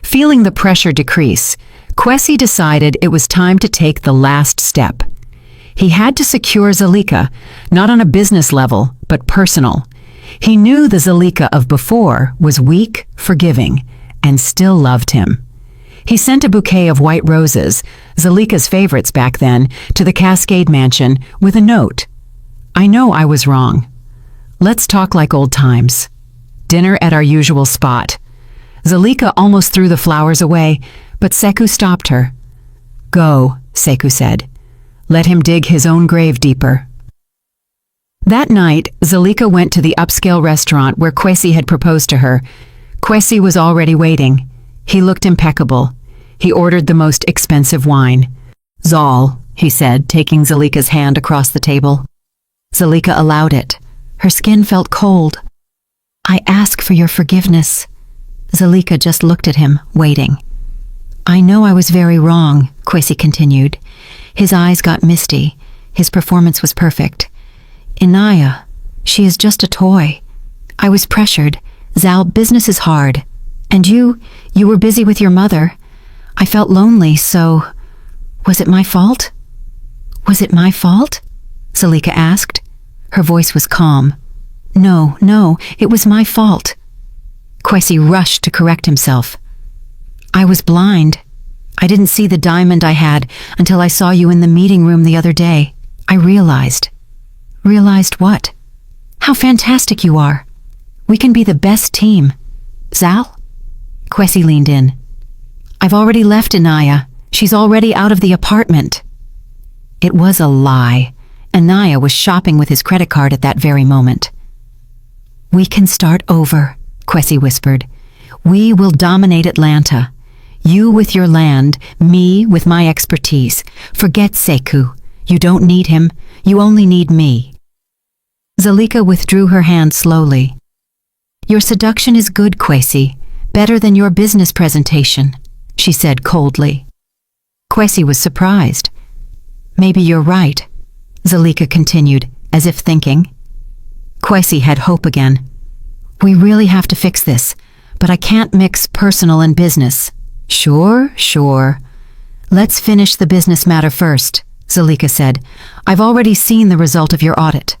Feeling the pressure decrease, Kwesi decided it was time to take the last step. He had to secure Zalika, not on a business level, but personal. He knew the Zalika of before was weak, forgiving, and still loved him. He sent a bouquet of white roses, Zalika's favorites back then, to the Cascade Mansion with a note. I know I was wrong. Let's talk like old times. Dinner at our usual spot. Zalika almost threw the flowers away, but Sekou stopped her. Go, Sekou said. Let him dig his own grave deeper. That night, Zalika went to the upscale restaurant where Kwesi had proposed to her. Kwesi was already waiting. He looked impeccable. He ordered the most expensive wine. Zal, he said, taking Zalika's hand across the table. Zalika allowed it. Her skin felt cold. I ask for your forgiveness. Zalika just looked at him, waiting. I know I was very wrong, Kwesi continued. His eyes got misty. His performance was perfect. Inaya, she is just a toy. I was pressured. Zal, business is hard. And you were busy with your mother. I felt lonely, so... Was it my fault? Was it my fault? Zalika asked. Her voice was calm. No, it was my fault. Kwesi rushed to correct himself. I was blind. I didn't see the diamond I had until I saw you in the meeting room the other day. I realized. Realized what? How fantastic you are. We can be the best team. Zal? Kwesi leaned in. I've already left Inaya. She's already out of the apartment. It was a lie. Inaya was shopping with his credit card at that very moment. We can start over, Kwesi whispered. We will dominate Atlanta. You with your land, me with my expertise. Forget Sekou. You don't need him. You only need me. Zalika withdrew her hand slowly. Your seduction is good, Kwesi. Better than your business presentation, she said coldly. Kwesi was surprised. Maybe you're right, Zalika continued, as if thinking. Kwesi had hope again. We really have to fix this, but I can't mix personal and business. Sure. Let's finish the business matter first, Zalika said. I've already seen the result of your audit.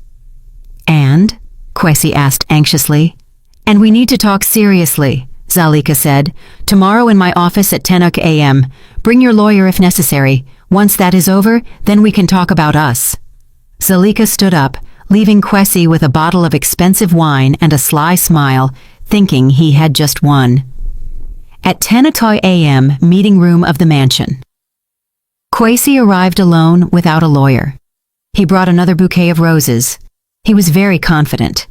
And? Kwesi asked anxiously. And we need to talk seriously, Zalika said. Tomorrow in my office at 10 a.m. Bring your lawyer if necessary. Once that is over, then we can talk about us. Zalika stood up, leaving Kwesi with a bottle of expensive wine and a sly smile, thinking he had just won. At 10 a.m., meeting room of the mansion. Kwesi arrived alone without a lawyer. He brought another bouquet of roses. He was very confident.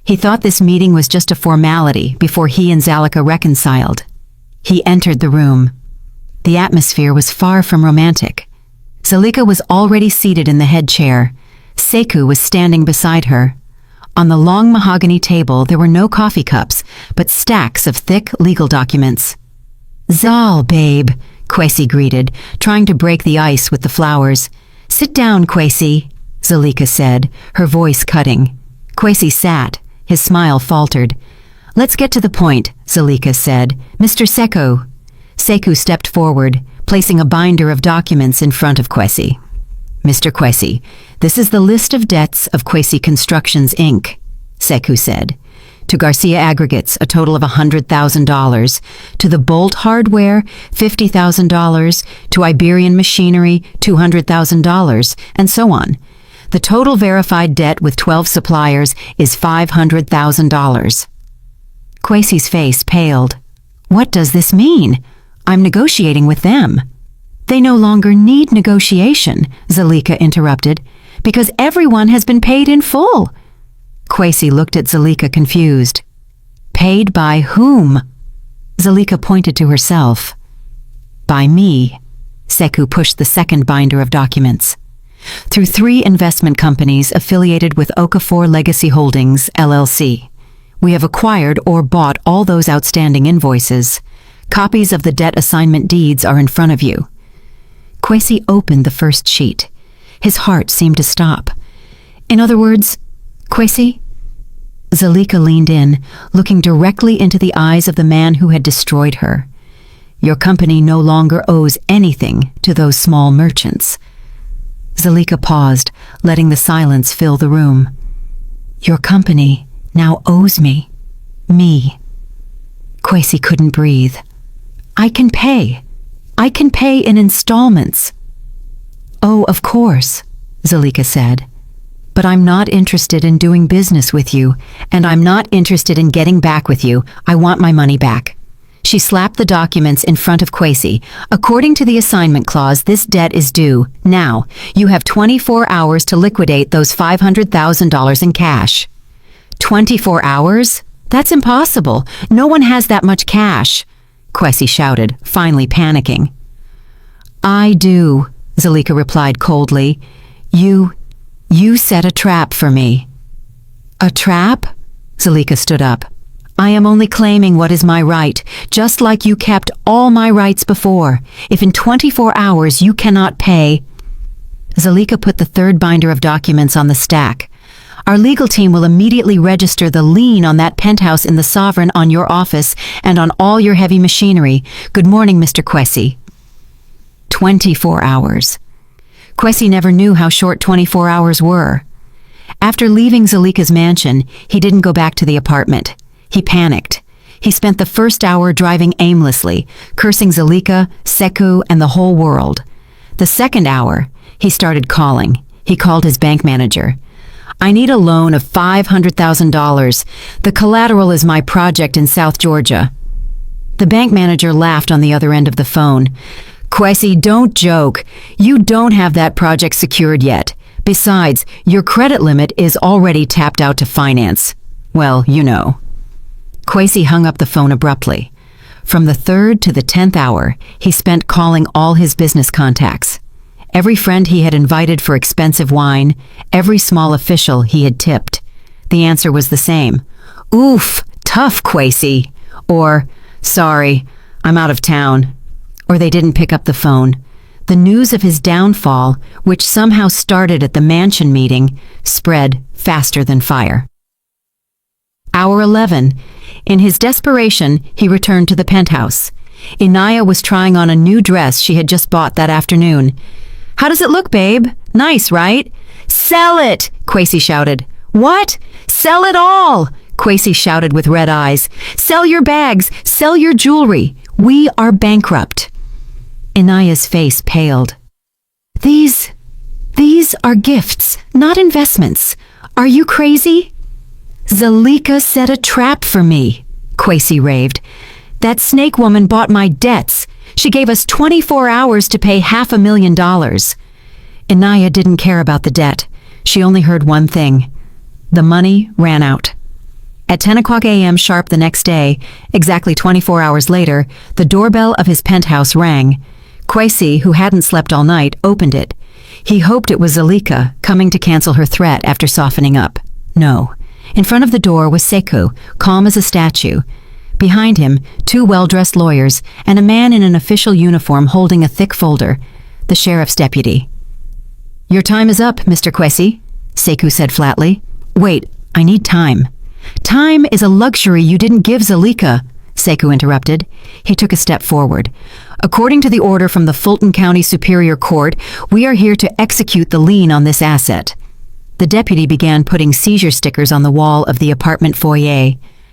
He thought this meeting was just a formality before he and Zalika reconciled. He entered the room. The atmosphere was far from romantic. Zalika was already seated in the head chair. Sekou was standing beside her. On the long mahogany table there were no coffee cups, but stacks of thick legal documents. Zal, babe, Kwesi greeted, trying to break the ice with the flowers. Sit down, Kwesi, Zalika said, her voice cutting. Kwesi sat. His smile faltered. Let's get to the point, Zalika said. Mr. Sekou. Sekou stepped forward, placing a binder of documents in front of Kwesi. Mr. Kwesi, this is the list of debts of Kwesi Constructions, Inc., Sekou said. To Garcia Aggregates, a total of $100,000. To the Bolt Hardware, $50,000. To Iberian Machinery, $200,000, and so on. The total verified debt with 12 suppliers is $500,000. Kwesi's face paled. What does this mean? I'm negotiating with them. They no longer need negotiation, Zalika interrupted, because everyone has been paid in full. Kwesi looked at Zalika confused. Paid by whom? Zalika pointed to herself. By me, Sekou pushed the second binder of documents. Through 3 investment companies affiliated with Okafor Legacy Holdings, LLC. We have acquired or bought all those outstanding invoices. Copies of the debt assignment deeds are in front of you. Kwesi opened the first sheet. His heart seemed to stop. In other words, Kwesi? Zalika leaned in, looking directly into the eyes of the man who had destroyed her. Your company no longer owes anything to those small merchants. Zalika paused, letting the silence fill the room. Your company now owes me. Me. Kwesi couldn't breathe. I can pay. I can pay in installments. Oh, of course, Zalika said. But I'm not interested in doing business with you, and I'm not interested in getting back with you. I want my money back. She slapped the documents in front of Kwesi. According to the assignment clause, this debt is due. Now, you have 24 hours to liquidate those $500,000 in cash. 24 hours? That's impossible. No one has that much cash, Kwesi shouted, finally panicking. I do, Zalika replied coldly. You set a trap for me. A trap? Zalika stood up. I am only claiming what is my right, just like you kept all my rights before. If in 24 hours you cannot pay... Zalika put the third binder of documents on the stack. Our legal team will immediately register the lien on that penthouse in the Sovereign on your office and on all your heavy machinery. Good morning, Mr. Kwesi. 24 hours. Kwesi never knew how short 24 hours were. After leaving Zalika's mansion, he didn't go back to the apartment. He panicked. He spent the first hour driving aimlessly, cursing Zalika, Sekou, and the whole world. The second hour, he started calling. He called his bank manager. I need a loan of $500,000. The collateral is my project in South Georgia. The bank manager laughed on the other end of the phone. Kwesi, don't joke. You don't have that project secured yet. Besides, your credit limit is already tapped out to finance. Well, you know. Kwesi hung up the phone abruptly. From the 3rd to the 10th hour, he spent calling all his business contacts. Every friend he had invited for expensive wine, every small official he had tipped. The answer was the same. Oof, tough, Kwesi. Or, sorry, I'm out of town. Or they didn't pick up the phone. The news of his downfall, which somehow started at the mansion meeting, spread faster than fire. Hour 11. In his desperation, he returned to the penthouse. Inaya was trying on a new dress she had just bought that afternoon. How does it look, babe? Nice, right? Sell it, Kwesi shouted. What? Sell it all, Kwesi shouted with red eyes. Sell your bags, sell your jewelry. We are bankrupt. Inaya's face paled. These are gifts, not investments. Are you crazy? Zalika set a trap for me, Kwesi raved. That snake woman bought my debts. She gave us 24 hours to pay $500,000. Inaya didn't care about the debt. She only heard one thing. The money ran out. At 10 o'clock a.m. sharp the next day, exactly 24 hours later, the doorbell of his penthouse rang. Kwesi, who hadn't slept all night, opened it. He hoped it was Zalika, coming to cancel her threat after softening up. No. In front of the door was Sekou, calm as a statue. Behind him, 2 well-dressed lawyers and a man in an official uniform holding a thick folder, the sheriff's deputy. Your time is up, Mr. Kwesi, Sekou said flatly. Wait, I need time. Time is a luxury you didn't give Zalika, Sekou interrupted. He took a step forward. According to the order from the Fulton County Superior Court, we are here to execute the lien on this asset. The deputy began putting seizure stickers on the wall of the apartment foyer.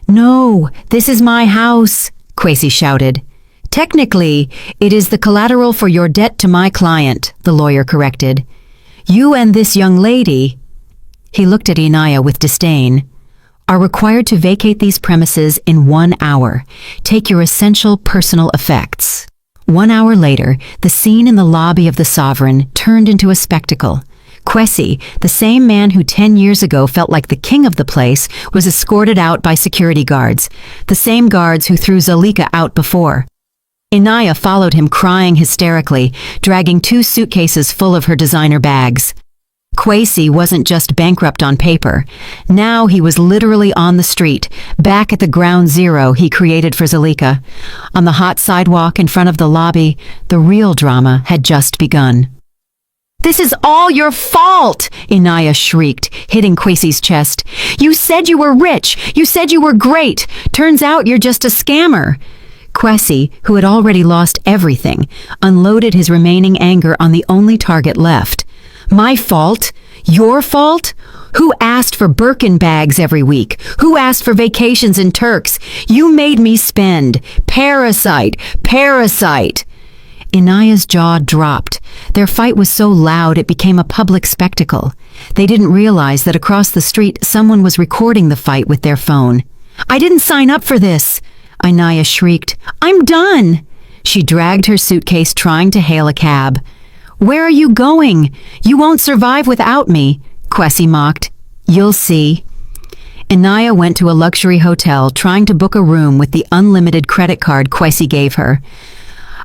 No, this is my house, Kwesi shouted. Technically, it is the collateral for your debt to my client, the lawyer corrected. You and this young lady, he looked at Inaya with disdain, are required to vacate these premises in 1 hour. Take your essential personal effects. 1 hour later, the scene in the lobby of the Sovereign turned into a spectacle. Kwesi, the same man who 10 years ago felt like the king of the place, was escorted out by security guards, the same guards who threw Zalika out before. Inaya followed him crying hysterically, dragging 2 suitcases full of her designer bags. Kwesi wasn't just bankrupt on paper. Now he was literally on the street, back at the ground zero he created for Zulika. On the hot sidewalk in front of the lobby, the real drama had just begun. "This is all your fault!" Inaya shrieked, hitting Kwesi's chest. "You said you were rich! You said you were great! Turns out you're just a scammer!" Kwesi, who had already lost everything, unloaded his remaining anger on the only target left. "My fault? Your fault? Who asked for Birkin bags every week? Who asked for vacations in Turks? You made me spend. Parasite! Parasite!" Inaya's jaw dropped. Their fight was so loud it became a public spectacle. They didn't realize that across the street someone was recording the fight with their phone. "I didn't sign up for this!" Inaya shrieked. "I'm done!" She dragged her suitcase, trying to hail a cab. "Where are you going? You won't survive without me," Kwesi mocked. "You'll see." Inaya went to a luxury hotel, trying to book a room with the unlimited credit card Kwesi gave her.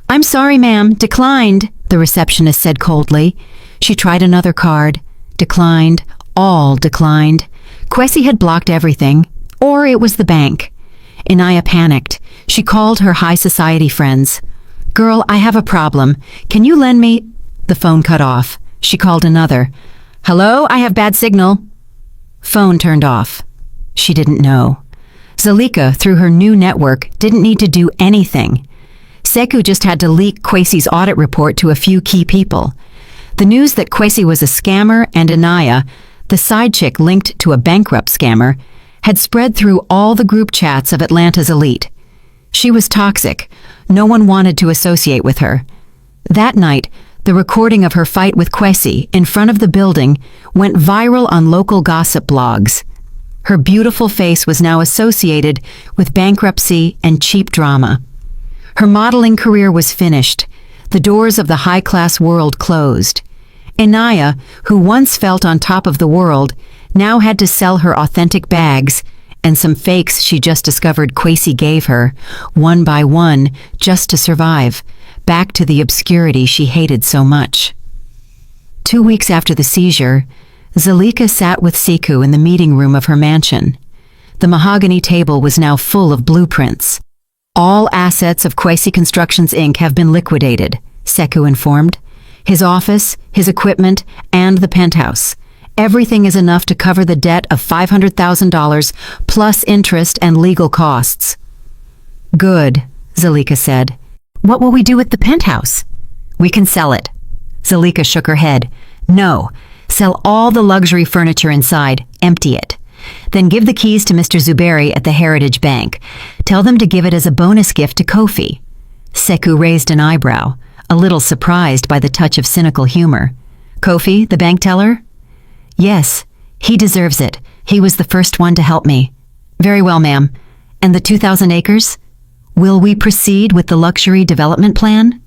"I'm sorry, ma'am, declined," the receptionist said coldly. She tried another card. Declined. All declined. Kwesi had blocked everything. Or it was the bank. Inaya panicked. She called her high society friends. "Girl, I have a problem. Can you lend me—" The phone cut off. She called another. "Hello, I have bad signal." Phone turned off. She didn't know. Zulika, through her new network, didn't need to do anything. Sekou just had to leak Kwesi's audit report to a few key people. The news that Kwesi was a scammer and Inaya, the side chick linked to a bankrupt scammer, had spread through all the group chats of Atlanta's elite. She was toxic. No one wanted to associate with her. That night, the recording of her fight with Kwesi in front of the building went viral on local gossip blogs. Her beautiful face was now associated with bankruptcy and cheap drama. Her modeling career was finished. The doors of the high-class world closed. Inaya, who once felt on top of the world, now had to sell her authentic bags and some fakes she just discovered Kwesi gave her, one by one, just to survive, back to the obscurity she hated so much. 2 weeks after the seizure, Zulika sat with Sekou in the meeting room of her mansion. The mahogany table was now full of blueprints. "All assets of Kwesi Constructions Inc. have been liquidated," Sekou informed. "His office, his equipment, and the penthouse. Everything is enough to cover the debt of $500,000 plus interest and legal costs." "Good," Zulika said. "What will we do with the penthouse?" "We can sell it." Zulika shook her head. "No, sell all the luxury furniture inside, empty it. Then give the keys to Mr. Zuberi at the Heritage Bank. Tell them to give it as a bonus gift to Kofi." Sekou raised an eyebrow, a little surprised by the touch of cynical humor. "Kofi, the bank teller?" "Yes, he deserves it. He was the first one to help me." "Very well, ma'am. And the 2,000 acres? Will we proceed with the luxury development plan?"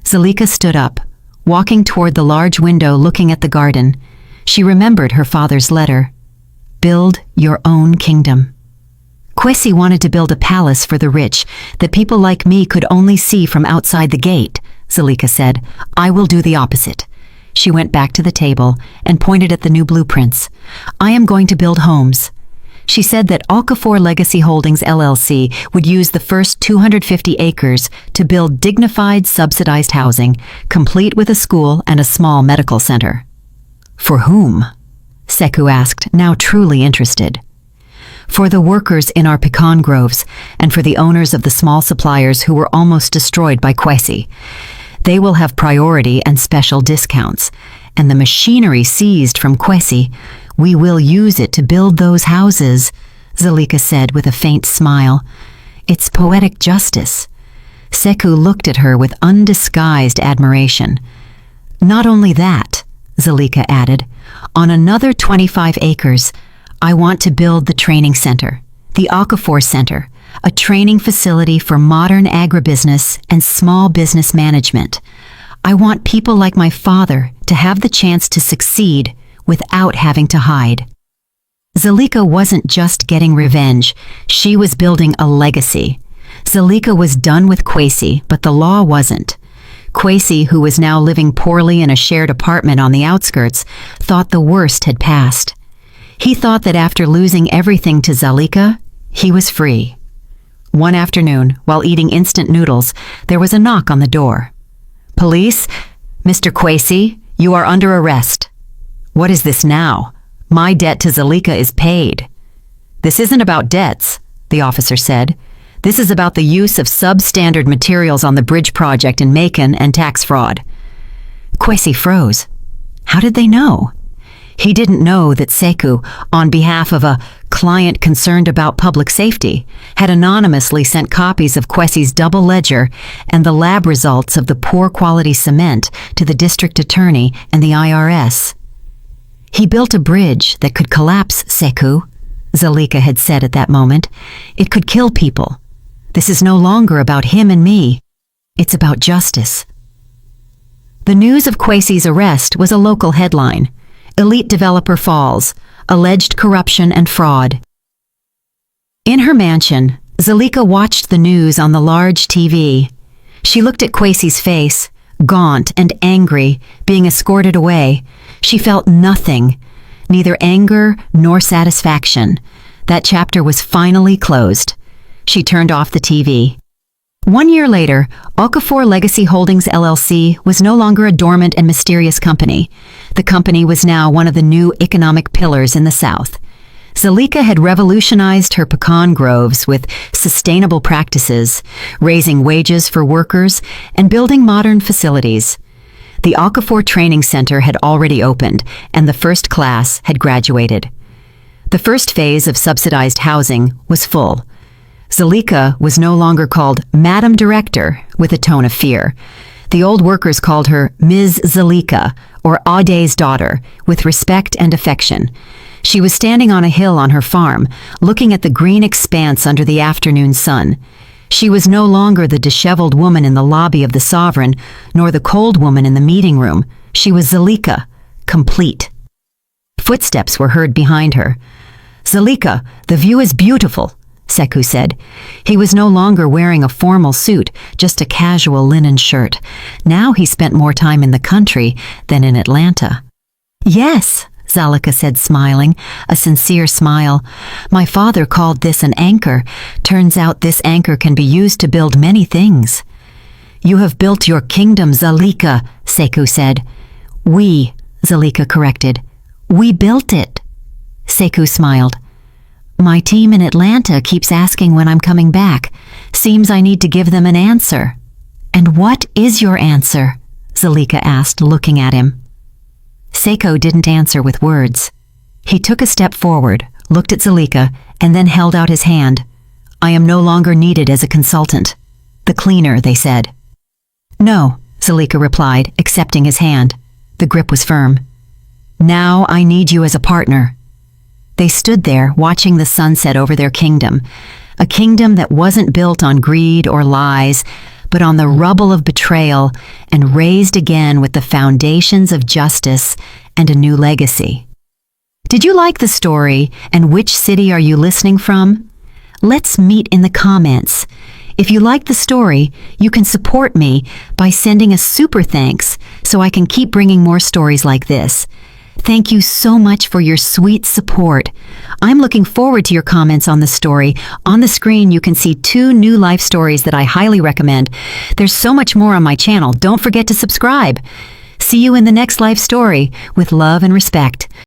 Zulika stood up, walking toward the large window looking at the garden. She remembered her father's letter. "Build your own kingdom." Kwesi wanted to build a palace for the rich that people like me could only see from outside the gate, Zulika said. "I will do the opposite." She went back to the table and pointed at the new blueprints. "I am going to build homes." She said that Okafor Legacy Holdings LLC would use the first 250 acres to build dignified, subsidized housing, complete with a school and a small medical center. "For whom?" Sekou asked, now truly interested. "For the workers in our pecan groves and for the owners of the small suppliers who were almost destroyed by Kwesi. They will have priority and special discounts, and the machinery seized from Kwesi, we will use it to build those houses," Zulika said with a faint smile. "It's poetic justice." Sekou looked at her with undisguised admiration. "Not only that," Zulika added, "on another 25 acres, I want to build the training center, the Okafor Center, a training facility for modern agribusiness and small business management. I want people like my father to have the chance to succeed without having to hide." Zulika wasn't just getting revenge, she was building a legacy. Zalika was done with Kwesi, but the law wasn't. Kwesi, who was now living poorly in a shared apartment on the outskirts, thought the worst had passed. He thought that after losing everything to Zalika, he was free. One afternoon, while eating instant noodles, there was a knock on the door. "Police? Mr. Kwesi, you are under arrest." "What is this now? My debt to Zalika is paid." "This isn't about debts," the officer said. "This is about the use of substandard materials on the bridge project in Macon and tax fraud." Kwesi froze. How did they know? He didn't know that Sekou, on behalf of a client concerned about public safety, had anonymously sent copies of Kwesi's double ledger and the lab results of the poor quality cement to the district attorney and the IRS. "He built a bridge that could collapse, Sekou," Zalika had said at that moment. "It could kill people. This is no longer about him and me. It's about justice." The news of Kwesi's arrest was a local headline. Elite developer falls, alleged corruption and fraud. In her mansion, Zalika watched the news on the large TV. She looked at Kwesi's face, gaunt and angry, being escorted away. She felt nothing, neither anger nor satisfaction. That chapter was finally closed. She turned off the TV. 1 year later, Okafor Legacy Holdings LLC was no longer a dormant and mysterious company. The company was now one of the new economic pillars in the South. Zalika had revolutionized her pecan groves with sustainable practices, raising wages for workers and building modern facilities. The Okafor Training Center had already opened, and the first class had graduated. The first phase of subsidized housing was full. Zalika was no longer called Madam Director with a tone of fear. The old workers called her Ms. Zalika, or Ade's daughter, with respect and affection. She was standing on a hill on her farm, looking at the green expanse under the afternoon sun. She was no longer the disheveled woman in the lobby of the Sovereign, nor the cold woman in the meeting room. She was Zalika, complete. Footsteps were heard behind her. "Zalika, the view is beautiful," Sekou said. He was no longer wearing a formal suit, just a casual linen shirt. Now he spent more time in the country than in Atlanta. "Yes," Zalika said, smiling, a sincere smile. "My father called this an anchor. Turns out this anchor can be used to build many things." "You have built your kingdom, Zalika," Sekou said. "We," Zalika corrected. "We built it." Sekou smiled. "My team in Atlanta keeps asking when I'm coming back. Seems I need to give them an answer." "And what is your answer?" Zalika asked, looking at him. Sekou didn't answer with words. He took a step forward, looked at Zalika, and then held out his hand. "I am no longer needed as a consultant. The cleaner," they said. "No," Zalika replied, accepting his hand. The grip was firm. "Now I need you as a partner." They stood there, watching the sunset over their kingdom, a kingdom that wasn't built on greed or lies, but on the rubble of betrayal and raised again with the foundations of justice and a new legacy. Did you like the story, and which city are you listening from? Let's meet in the comments. If you like the story, you can support me by sending a super thanks so I can keep bringing more stories like this. Thank you so much for your sweet support. I'm looking forward to your comments on the story. On the screen, you can see 2 new life stories that I highly recommend. There's so much more on my channel. Don't forget to subscribe. See you in the next life story with love and respect.